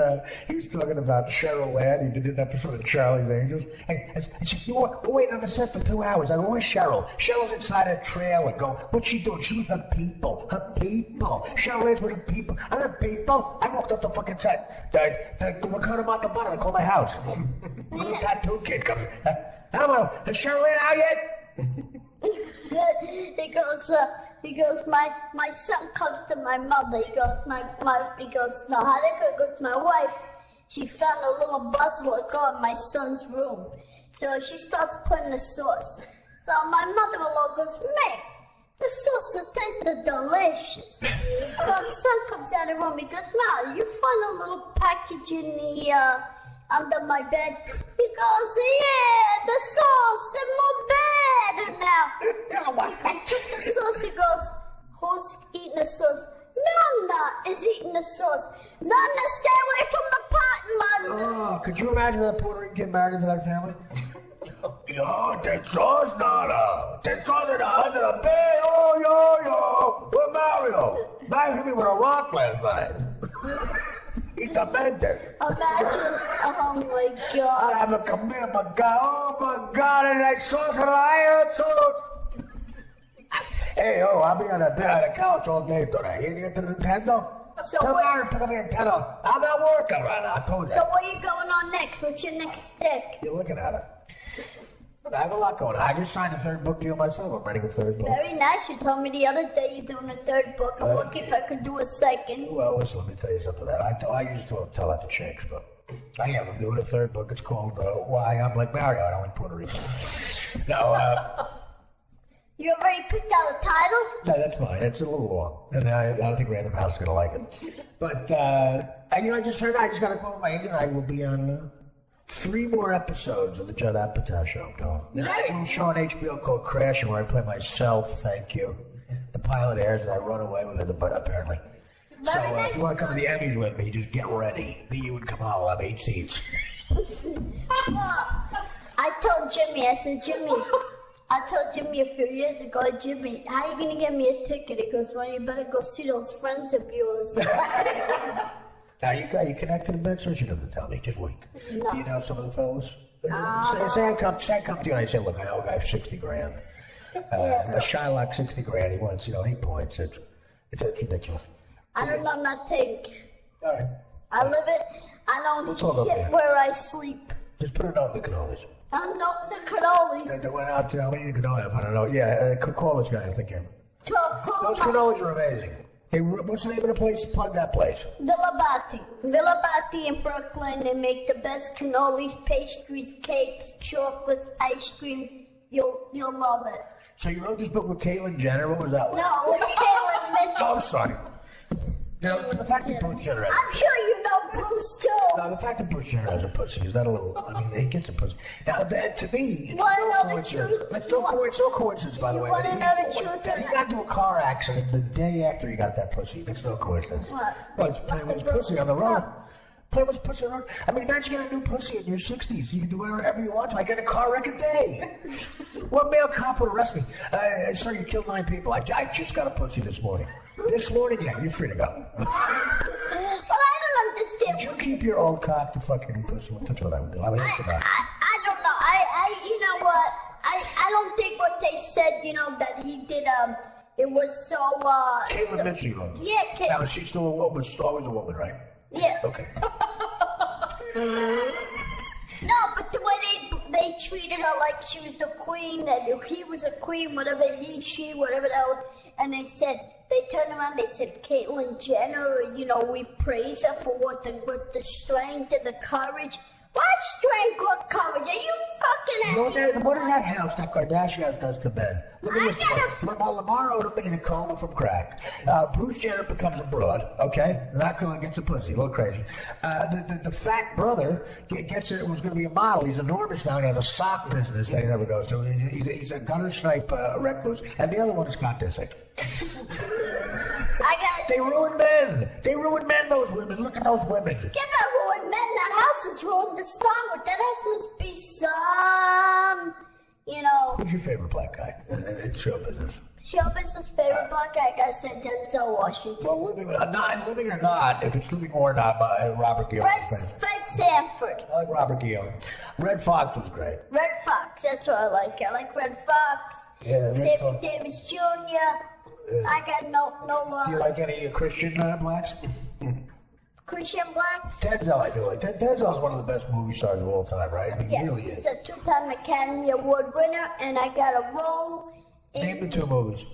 he was talking about Cheryl Ladd. He did an episode of Charlie's Angels. I said, we're waiting on the set for 2 hours. I go, where's Cheryl? Cheryl's inside a trailer. Go, what's she doing? She with her people. Her people. Cheryl Ladd's with her people. I don't have people. I walked off the fucking set. We're cutting him out the bottom. I call my house. Little tattoo kid comes. I don't know. Is Cheryl Ladd out yet? He goes, my son comes to my mother. He goes, no, how did it go? He goes, my wife, she found a little basilica in my son's room. So she starts putting the sauce. So my mother-in-law goes, "Mate, the sauce tastes delicious." So the son comes out of the room. He goes, "Ma, you find a little package in the under my bed?" He goes, "Yeah, the sauce in my bed now." He took the sauce. He goes, "Who's eating the sauce?" "Nana is eating the sauce." "Nana, stay away from the pot, Mother." Oh, could you imagine that Puerto Rican getting married into that family? Yo, te sos nada. Te sos under the bed. Oh, yo. We're Mario. That hit me with a rock last night. Imagine, oh my I God. haven't committed my God. Oh my God, and that sauce and I sauce. Hey, I'll be on the couch all day today. You get the Nintendo? So Come what- on, pick up your Nintendo. I'm not working right now, I told you. So where you going on next? What's your next stick? You're looking at it. I have a lot going on. I just signed a third book deal myself. I'm writing a third book. Very nice. You told me the other day you're doing a third book. I'm looking if I could do a second. Well, listen, let me tell you something. I used to tell that to chicks, but I am. I'm doing a third book. It's called Why I'm Like Mario. I don't like Puerto Rico. No, You already picked out a title? no, that's fine. It's a little long, and I don't think Random House is gonna like it. But I just heard. I just got to go with my agent. I will be on 3 more episodes of the Judd Apatow show. I'm doing. Nice. A little show on HBO called Crashing, where I play myself. Thank you. The pilot airs, and I run away with it. Apparently. So Very nice. if you want to come to the Emmys with me, just get ready. Me, you, and Kamal will have 8 seats. I told Jimmy, I told Jimmy a few years ago, "Jimmy, how you gonna get me a ticket?" He goes, "Well, you better go see those friends of yours." Now, you connected to Ben, or you doesn't tell me? Just wink. No. Do you know some of the fellas? Say I come to you and I say, "Look, I owe a guy 60 grand. A Shylock 60 grand. He wants, 8 points. It's ridiculous." I don't know nothing. All right. I live it. I don't We'll talk about shit that. where I sleep. Just put it on the cannolis. I'm not the cannoli. They went out to, how many cannoli have? I don't know. Yeah, call this guy, I think. Call Those my cannolis are amazing. Hey, what's the name of the place? Plug that place. Villa Batti in Brooklyn. They make the best cannolis, pastries, cakes, chocolates, ice cream. You'll love it. So you wrote this book with Caitlyn Jenner? What was that like? No, it's Caitlin Mitchell. Oh, I'm sorry. Now, the fact that Bruce Jenner has... I'm sure you know Bruce too. No, the fact that Bruce Jenner has a pussy is that a little... I mean, he gets a pussy. Now, that, to me, it's Wanna no know the coincidence. truth? It's no coincidence, by the way. wanna that know the truth? That he got into a car accident the day after he got that pussy. That's no coincidence. What? Well, he's playing with his pussy on the road. Playing with his pussy on the road. I mean, imagine getting a new pussy in your 60s. You can do whatever you want to. I get a car wreck a day. What male cop would arrest me? Sir, you killed 9 people. I just got a pussy this morning. This morning, yeah, you're free to go. Well, I don't understand. Would you keep your old cock to fuck your new pussy? That's what I would do. I would answer that. I don't know. You know what? I don't think what they said, that he did, it was so, Caitlyn Mitchell, you know. Yeah, Now, is she still a woman? She's always a woman, right? yeah. Okay. No, but the way they treated her like she was the queen, that he was a queen, whatever she, whatever the hell, and they turned around, they said, "Caitlyn Jenner, we praise her for what the strength and the courage." What strength, what courage? Are you fucking What does that house that Kardashian does to men? Look at this. Lamar Odom in a coma from crack. Bruce Jenner becomes a broad, okay? That girl gets a pussy, a little crazy. The fat brother was going to be a model. He's enormous now. He has a sock business that he never goes to. He's a gutter snipe recluse. And the other one is Scott Disick. They ruin men. They ruin men, those women. Look at those women. Give that ruined men. That house is ruined to start with. That house must be some, Who's your favorite black guy in show business? show business favorite black guy. I gotta say Denzel Washington. Well, living or not, if it's living or not, Robert Guillaume. Fred Sanford. I like Robert Guillaume. Red Fox was great. Red Fox. That's what I like. I like Red Fox. Yeah, Red Sammy Fox. Davis Jr. I got no. Do you like any Christian blacks? Christian blacks. Denzel, I do like. Denzel's one of the best movie stars of all time, right? I mean, he Yes, really he's is. a 2-time Academy Award winner, and I got a role Name the in 2 movies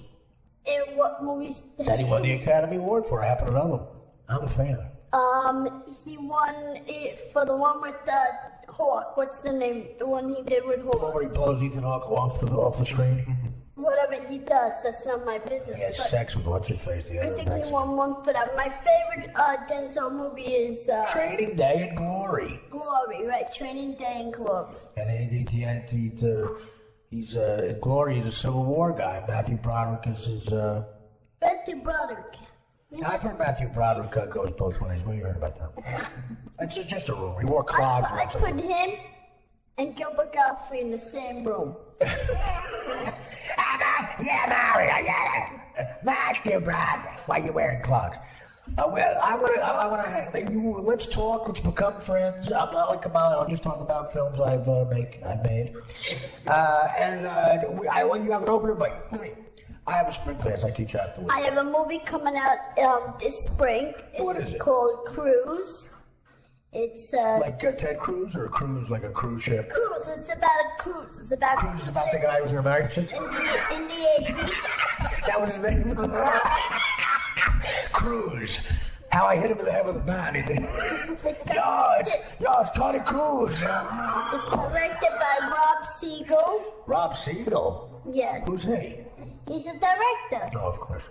what movies? that he won the Academy Award for. I happen to know them. I'm a fan. He won it for the one with Hawk. What's the name? The one he did with Hawk. Where he blows Ethan Hawke off the screen. Whatever he does, that's not my business. He has but sex with what's his face. The I other think he Mexican. won one for that. My favorite Denzel movie is Training Day and Glory. Glory, right? Training Day and Glory. And he's in Glory. He's a Civil War guy. Matthew Broderick is his. Betty Broderick. I've heard Matthew Broderick goes both ways. What have you heard about that? It's just a rumor. He wore clogs. I put him and Gilbert Godfrey in the same room. Yeah, Mario, yeah. Matthew Broderick. Why are you wearing clogs? Well, I want to hang. Let's talk. Let's become friends. I'm not like Kamala. I'll just talk about films I've made. You have an opener, but I have a spring class. I teach out the week. I have a movie coming out this spring. What is it? Called Cruise. It's Like Ted Cruz, or a cruise like a cruise ship? Cruise. It's about a cruise. It's about Cruise is about the guy who was in American in the 80s. That was his name. Cruz. How I hit him in the head with a bat. It's Tony Cruz. It's directed by Rob Siegel. Rob Siegel? Yes. Who's he? He's a director. Oh, of course.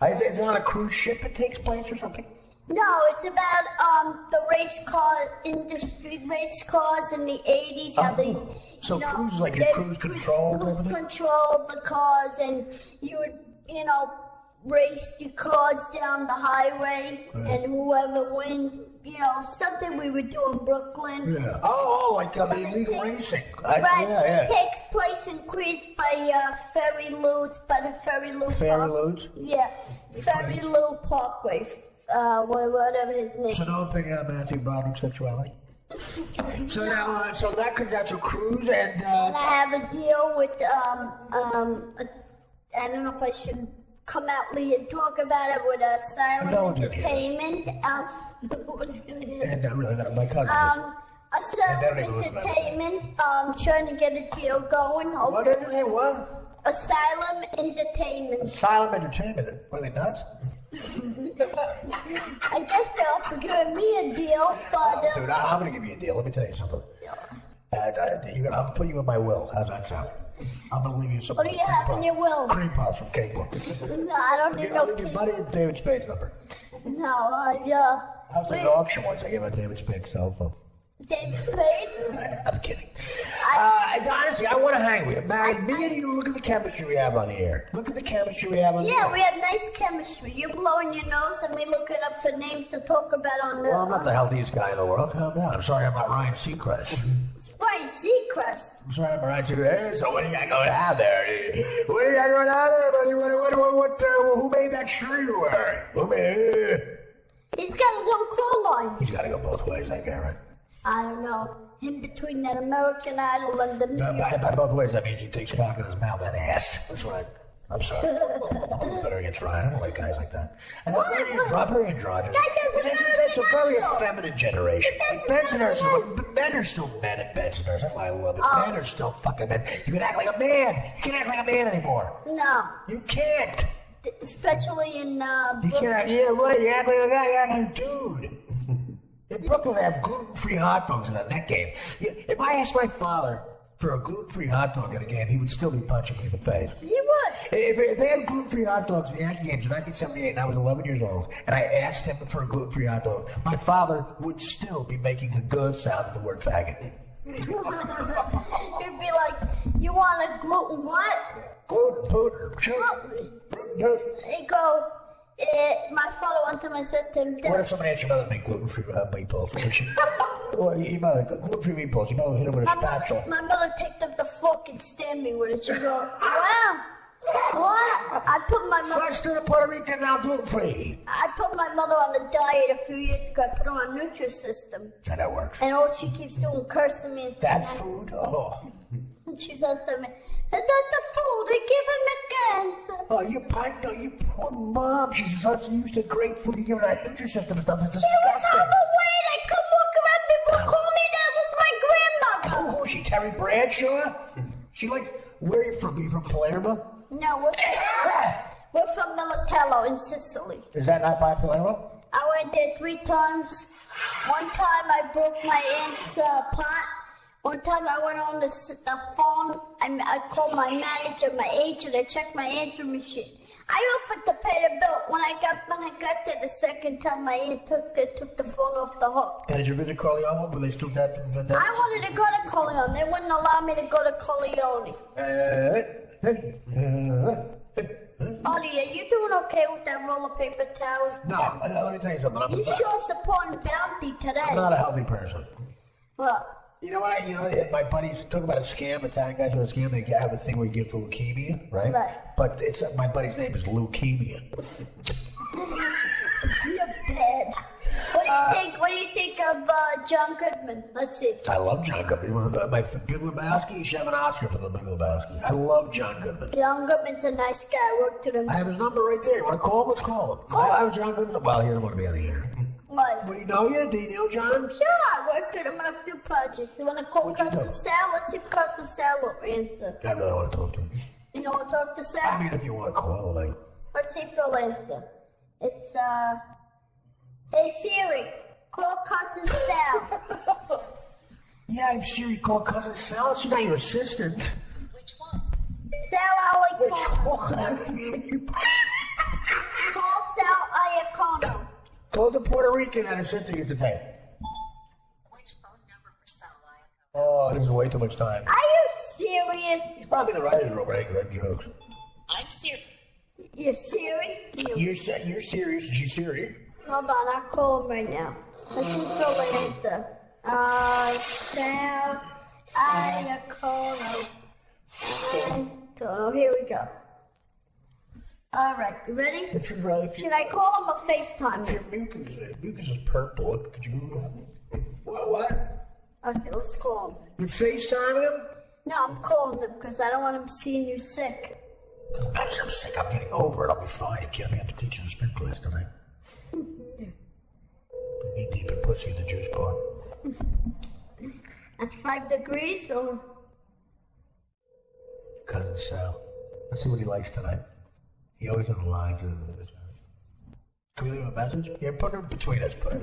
Is it on a cruise ship it takes place or something? No, it's about the race car industry, race cars in the 80s. How they, So cruise is like your cruise control and everything? Control the cars, and you would, race your cars down the highway, and whoever wins, something we would do in Brooklyn. Yeah. Oh, like illegal racing. Right. Yeah. It takes place in Queens by Ferry Lou. It's by the Ferry Lou. Ferry Lou's? Yeah, Ferry Lou Parkway. Whatever his name. So no opinion on Matthew Broderick's sexuality? So now, so that comes out to Cruise and I have a deal with I don't know if I should come out and talk about it with Silent Entertainment. And really not my cousin. Silent Entertainment. Trying to get a deal going. What is it? What? Asylum Entertainment. Asylum Entertainment. What are they nuts? I guess they'll give me a deal, but Dude, I'm gonna give you a deal. Let me tell you something. I'm gonna put you in my will. How's that sound? I'm gonna leave you some. What do you have in your will? Cream puffs from Cake Book. No, I don't need I'll no leave your buddy David Spade's number. No, I was at an auction once. I gave out David Spade's cell phone. David Spade? I'm kidding. Honestly, I want to hang with you. Me and you, look at the chemistry we have on the air. Look at the chemistry we have on the air. Yeah, we have nice chemistry. You're blowing your nose and me looking up for names to talk about on the... Well, I'm not the healthiest guy in the world. Calm down. I'm sorry I'm not Ryan Seacrest. Ryan Seacrest. I'm sorry I'm not Ryan Seacrest. Hey, so what do you got going on there? What do you got going on there, buddy? Who made that shirt you're wearing? Who made... He's got his own clothesline. He's got to go both ways, that guy, right? I don't know. In between that American Idol and the... By both ways, that means he takes cock in his mouth and ass. That's right. I'm sorry. I'm better against Ryan. I don't like guys like that. And I'm very androgynous. It's a very effeminate generation. Like Bensonhurst, the men are still men at Bensonhurst. That's why I love it. Men are still fucking men. You can act like a man. You can't act like a man anymore. No. You can't. Especially in... You can't act... Yeah, right. You act like a guy. You act like a dude. In Brooklyn, they have gluten-free hot dogs in that game. If I asked my father for a gluten-free hot dog in a game, he would still be punching me in the face. He would. If they had gluten-free hot dogs in the Yankee games in 1978, and I was 11 years old, and I asked him for a gluten-free hot dog, my father would still be making the good sound of the word faggot. He'd be like, you want a gluten what? Gluten, He'd go... my father one time I said to him, what if somebody asked your mother to make gluten-free meatballs? Well, your mother, gluten-free meatballs, you know, hit her with a spatula. My mother picked up the fork and stabbed me with it. She go, wow, what? I put my mother... First to the Puerto Rican, now gluten-free. I put my mother on a diet a few years ago. I put her on Nutrisystem. Yeah, that works. And all she keeps doing cursing me and That saying... food? Oh. And she says to me, that's the food, they give him a cancer. Oh, you poor mom. She's such used to great food. You give her that Nutrisystem stuff. It's disgusting. She was overweight. I couldn't walk around. People call me that was my grandmother. Oh, she Terry Bradshaw? She likes, where are you from? Are you from Palermo? No, we're from Militello in Sicily. Is that not by Palermo? I went there 3 times. One time I broke my aunt's pot. One time I went on the phone. I called my manager, my agent. I checked my answering machine. I offered to pay the bill. When I got there the second time, my aunt took the phone off the hook. And did you visit Corleone? Were they still dead from the death? I wanted to go to Corleone. They wouldn't allow me to go to Corleone. Artie, are you doing okay with that roll of paper towels? No, let me tell you something. You sure supporting Bounty today. I'm not a healthy person. Well, You know what? My buddies talk about a scam. Italian guys with a scam. They have a thing where you get for leukemia, right? Right. But my buddy's name is leukemia. you're bad. What do you think of John Goodman? Let's see. I love John Goodman. One of my Big Lebowski. He should have an Oscar for the Big Lebowski. I love John Goodman. John Goodman's a nice guy. I worked with him. I have his number right there. You want to call him? Let's call him. I have John Goodman. Well, he doesn't want to be on the air. What? What do you know you? Do you know John? Sure, I worked with him on a few projects. You want to call What'd you Cousin do? Sal? Let's see if Cousin Sal will answer. I really want to talk to him. You know what? Talk to Sal? I mean, if you want to call him, Let's see if he'll answer. It's, hey Siri, call Cousin Sal. Yeah, I'm sure you call Cousin Sal. She's not your assistant. Which one? Sal Alicona. Which Call Sal Iacono. Call the Puerto Rican that her sister used to take. Which phone number for Sal Iacono? Oh, this is way too much time. Are you serious? It's probably the writer's room, right? Red jokes. I'm serious. You're serious? You're serious and she's serious. Hold on, I'll call him right now. Let's see if he'll answer. Sal Iacono. Here we go. All right, you ready? Should I call him or FaceTime him? Mucus is purple. Could you Google it? What? Okay, let's call him. You FaceTime him? No, I'm calling him because I don't want him seeing you sick. I'm so sick. I'm getting over it. I'll be fine. You can't have to teach you a spin class tonight. Knee deep in pussy in the juice bar. At 5 degrees or? Cousin Sal. Let's see what he likes tonight. He always on the lines. Can we leave a message? Yeah, put it between us. You got me.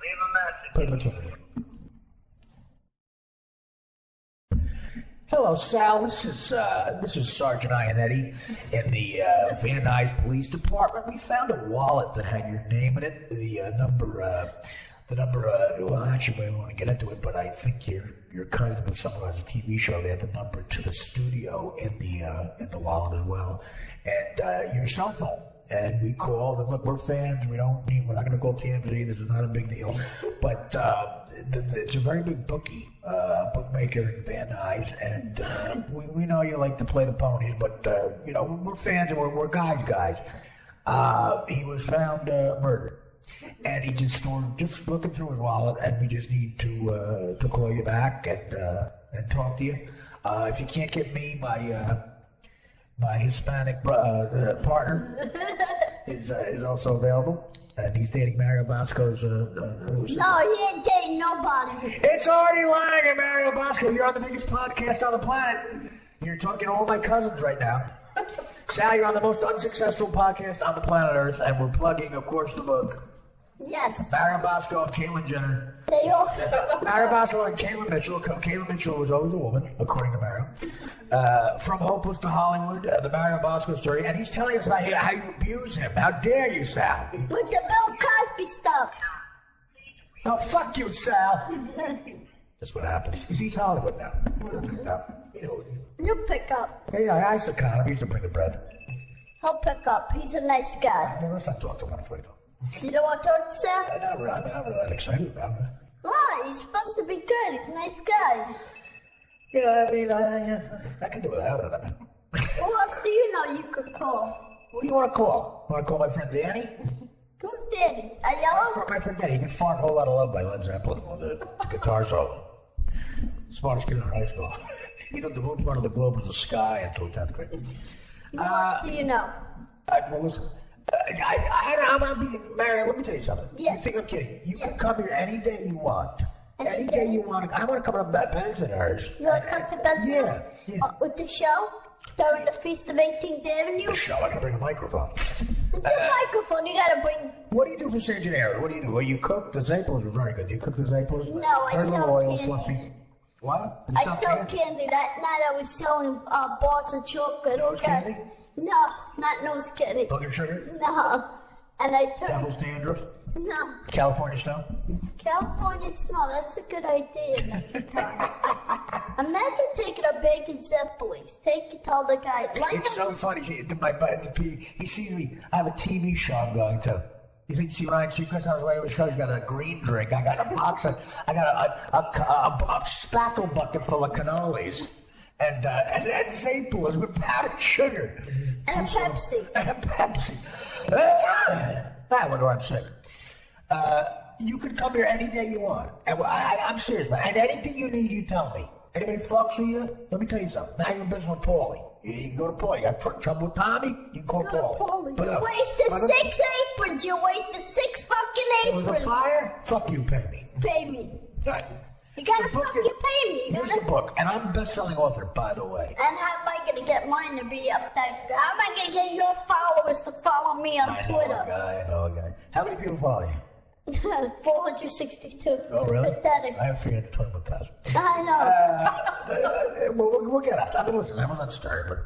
Leave a message. Put it between us. Hello, Sal. This is Sergeant Ionetti in the Van Nuys Police Department. We found a wallet that had your name in it. The number. Well, actually, we don't want to get into it, but I think you're cousin with someone who has a TV show. They had the number to the studio in the wallet as well, and your cell phone. And we called, and look, we're fans. We're not going to call TMZ. This is not a big deal, but it's a very big bookmaker in Van Nuys, and we know you like to play the ponies, but we're fans and we're guys. He was found murdered. And he just looking through his wallet, and we just need to call you back and talk to you. If you can't get me, my Hispanic partner is also available, and he's dating Mario Bosco's. No, he ain't dating nobody. It's Artie Lang and Mario Bosco. You're on the biggest podcast on the planet. You're talking to all my cousins right now. Sal, you're on the most unsuccessful podcast on the planet Earth, and we're plugging, of course, the book. Yes. Mario Bosco and Caitlyn Jenner. They all. Mario Bosco and Caitlyn Mitchell. Caitlyn Mitchell was always a woman, according to Mario. From Hopeless to Hollywood, the Mario Bosco story. And he's telling us about how you abuse him. How dare you, Sal? With the Bill Cosby stuff. Oh, fuck you, Sal. That's what happens. He's Hollywood now. He'll pick up. Hey, I used to con him. He used to bring the bread. He'll pick up. He's a nice guy. Well, let's not talk to him before you go. You don't want to talk to Sal? I'm not really that excited about him. Why? He's supposed to be good. He's a nice guy. Yeah, I mean, I can do without it. I mean. Who else do you know you could call? Who do you want to call? Want to call my friend Danny? Who's Danny? A yellow? My friend Danny. He can fart a whole lot of love by Led Zeppelin on the guitar solo. Smartest kid in high school. He thought the blue part of the globe was the sky until 10th grade. Who else do you know? Well, listen. I'm Mary, let me tell you something. Yes. You think I'm kidding? You can come here any day you want. Any day you want. I want to come to Bensonhurst. You want to come to Bensonhurst? Yeah. With the show? During the Feast of 18th Avenue? Show, I gotta bring a microphone. The microphone, you gotta bring. What do you do for San Gennaro? What do you do? Well, you cook? The Zaples are very good. Do you cook the Zaples? No, I Very little sell oil, candy. fluffy. What? You I sell candy. That night I was selling bars of chocolate. Nose candy? No, not nose candy. Booger sugar? No. And I took. Devil's dandruff? No. California snow? California snow, that's a good idea next time. Imagine taking a bag of Zeppelis. Tell the guy. It's so funny. He sees me. I have a TV show I'm going to. You think see Ryan Seacrest on his way to the show? He's got a green drink. I got a box of. I got a spackle bucket full of cannolis, and Zaples with powdered sugar. And a Pepsi. And a Pepsi. I wonder what I'm saying. You can come here any day you want. And I'm serious, man. And anything you need, you tell me. Anybody fucks with you? Let me tell you something. Now you're in business with Paulie. You can go to Paulie. You got trouble with Tommy? You can call Paulie. You wasted 6 aprons. You wasted 6 fucking It was aprons. a fire? Fuck you, pay me. Pay me. Right. You gotta The book fucking pay me. Here's the book. And I'm a best-selling author, by the way. And how am I gonna get mine to be up there? How am I gonna get your followers to follow me on I Twitter? know a guy. How many people follow you? 462. Oh, really? Pathetic. I have 321,000. I know. We'll get up. I mean, listen, I'm not Stern, but...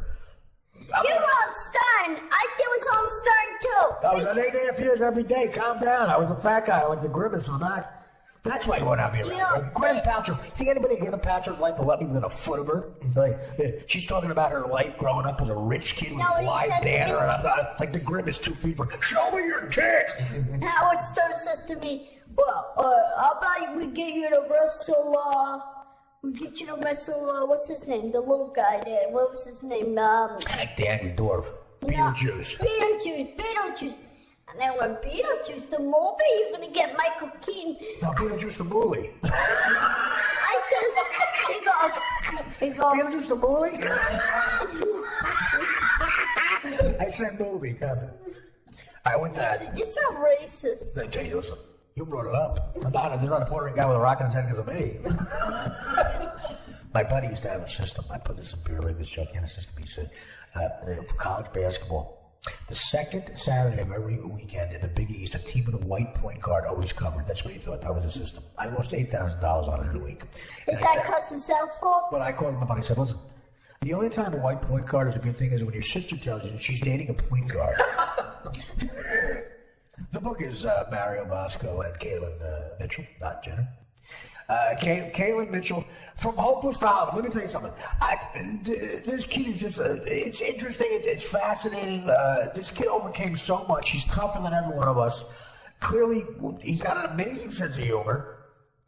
You were on Stern. I was on Stern too. I was on 8.5 years every day. Calm down. I was a fat guy. I like the grimace on that. That's why you want to be around. Yeah. Gwyneth Paltrow. Think anybody in Gwyneth Paltrow's life will let me within a foot of her? Like, she's talking about her life growing up as a rich kid with a blind dad, and I'm not, like the grimace 2 feet from. Show me your tits. Howard Stern says to me, "Well, how about we get you to wrestle? What's his name? The little guy there. What was his name? Daniel Dorf. Beetlejuice. Beetlejuice. And then when Beetlejuice the movie, you're gonna get Michael Keaton. No, Beetlejuice the bully. I says, he goes. Beetlejuice the bully? I said movie. I went that. You're so racist. I tell you, listen, you brought it up. There's not a Puerto Rican guy with a rock in his head because of me. My buddy used to have a system. I put this in beer league, this joke in a system. He said, for college basketball, the second Saturday of every weekend in the Big East, a team with a white point guard always covered. That's what he thought. That was the system. I lost $8,000 on it in a week. Is that Cousin Sal's fault? But I called him up and I said, listen, the only time a white point guard is a good thing is when your sister tells you she's dating a point guard. The book is Mario Bosco and Kaylin Mitchell, not Jenner. Kaylin Mitchell, From Hopeless to Hollywood. Let me tell you something. This kid is just, it's interesting, it's fascinating. This kid overcame so much. He's tougher than every one of us. Clearly, he's got an amazing sense of humor.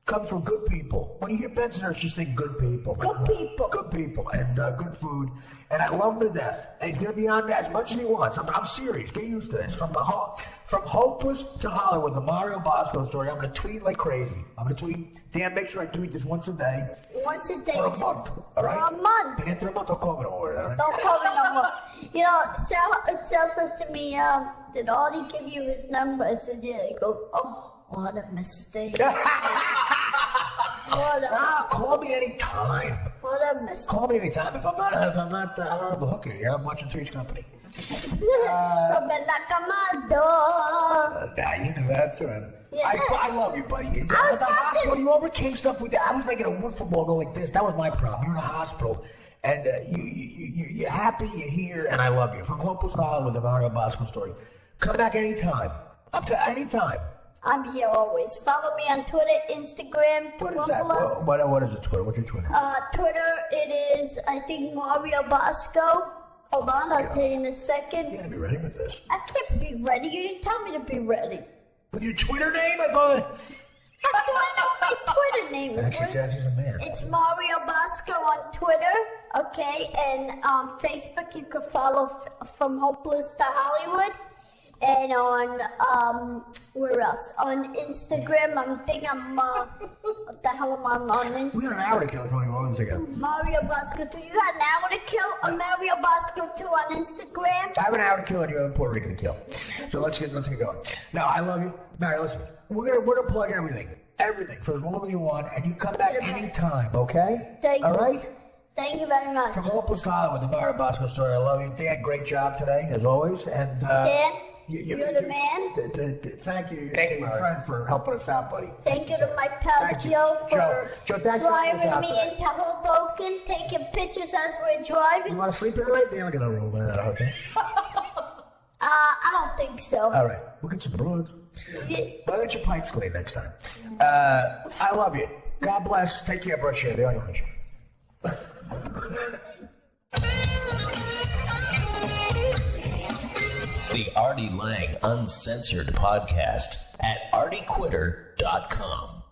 Comes from good people. When you hear Bensonhurst, just think good people. Good people. Good people and good food. And I love him to death. And he's going to be on as much as he wants. I'm serious. Get used to this. From Hopeless to Hollywood, the Mario Bosco story. I'm going to tweet like crazy. I'm going to tweet. Dan, make sure I tweet this once a day. Once a day. For a month. All right? For a month. And after a month, I'll call it over. All right? Don't call me no more. You know, Sal said to me, did Artie give you his number? I said, yeah. He goes, oh. What a mistake. Call me anytime. What a mistake. Call me anytime. If I'm not, I don't have a hooker here. I'm watching Three's Company. Open my door. You knew that too. Yeah. I love you, buddy. At the hospital, you overcame stuff with that. I was making a wood football go like this. That was my problem. You're in a hospital. And you're happy, you're here, and I love you. From Hopeless to Hollywood, the Mario Bosco story. Come back anytime. Up to anytime. I'm here always. Follow me on Twitter, Instagram, What is that? What is it, Twitter? What's your Twitter? Twitter, it is, I think, Mario Bosco. Hold on, I'll tell you in a second. You gotta be ready with this. I can't be ready. You didn't tell me to be ready. With your Twitter name? I thought... How do I know what my Twitter name is? Actually, says he's a man. It's Mario Bosco on Twitter, okay? And on Facebook, you can follow From Hopeless to Hollywood. And on, where else? On Instagram, what the hell am I on Instagram? We got an hour to kill 21 ago. Mario Bosco 2. You got an hour to kill on Mario Bosco 2 on Instagram? I have an hour to kill and you have a Puerto Rican to kill. So let's get going. Now, I love you. Mary, listen. We're gonna plug everything for as long as you want, and you come back anytime, okay? Thank you. All right? Thank you very much. From Hopeless to Hollywood, the Myra Bosco story. I love you. Dan, great job today, as always. And Dan, you're the man. Thank you. Thank you, your Myra. friend, for helping us out, buddy. Thank you to my pal Thank you. Joe for Joe, thanks for having us driving out me today. into Hoboken, taking pictures as we're You driving. want to sleep here tonight? Dan, I'm going to room in, okay? I don't think so. All right. We'll get some broad. Yeah. Well, get your pipes clean next time. I love you. God bless. Take care, brush hair. The audio mission. The Artie Lang Uncensored Podcast at artiequitter.com.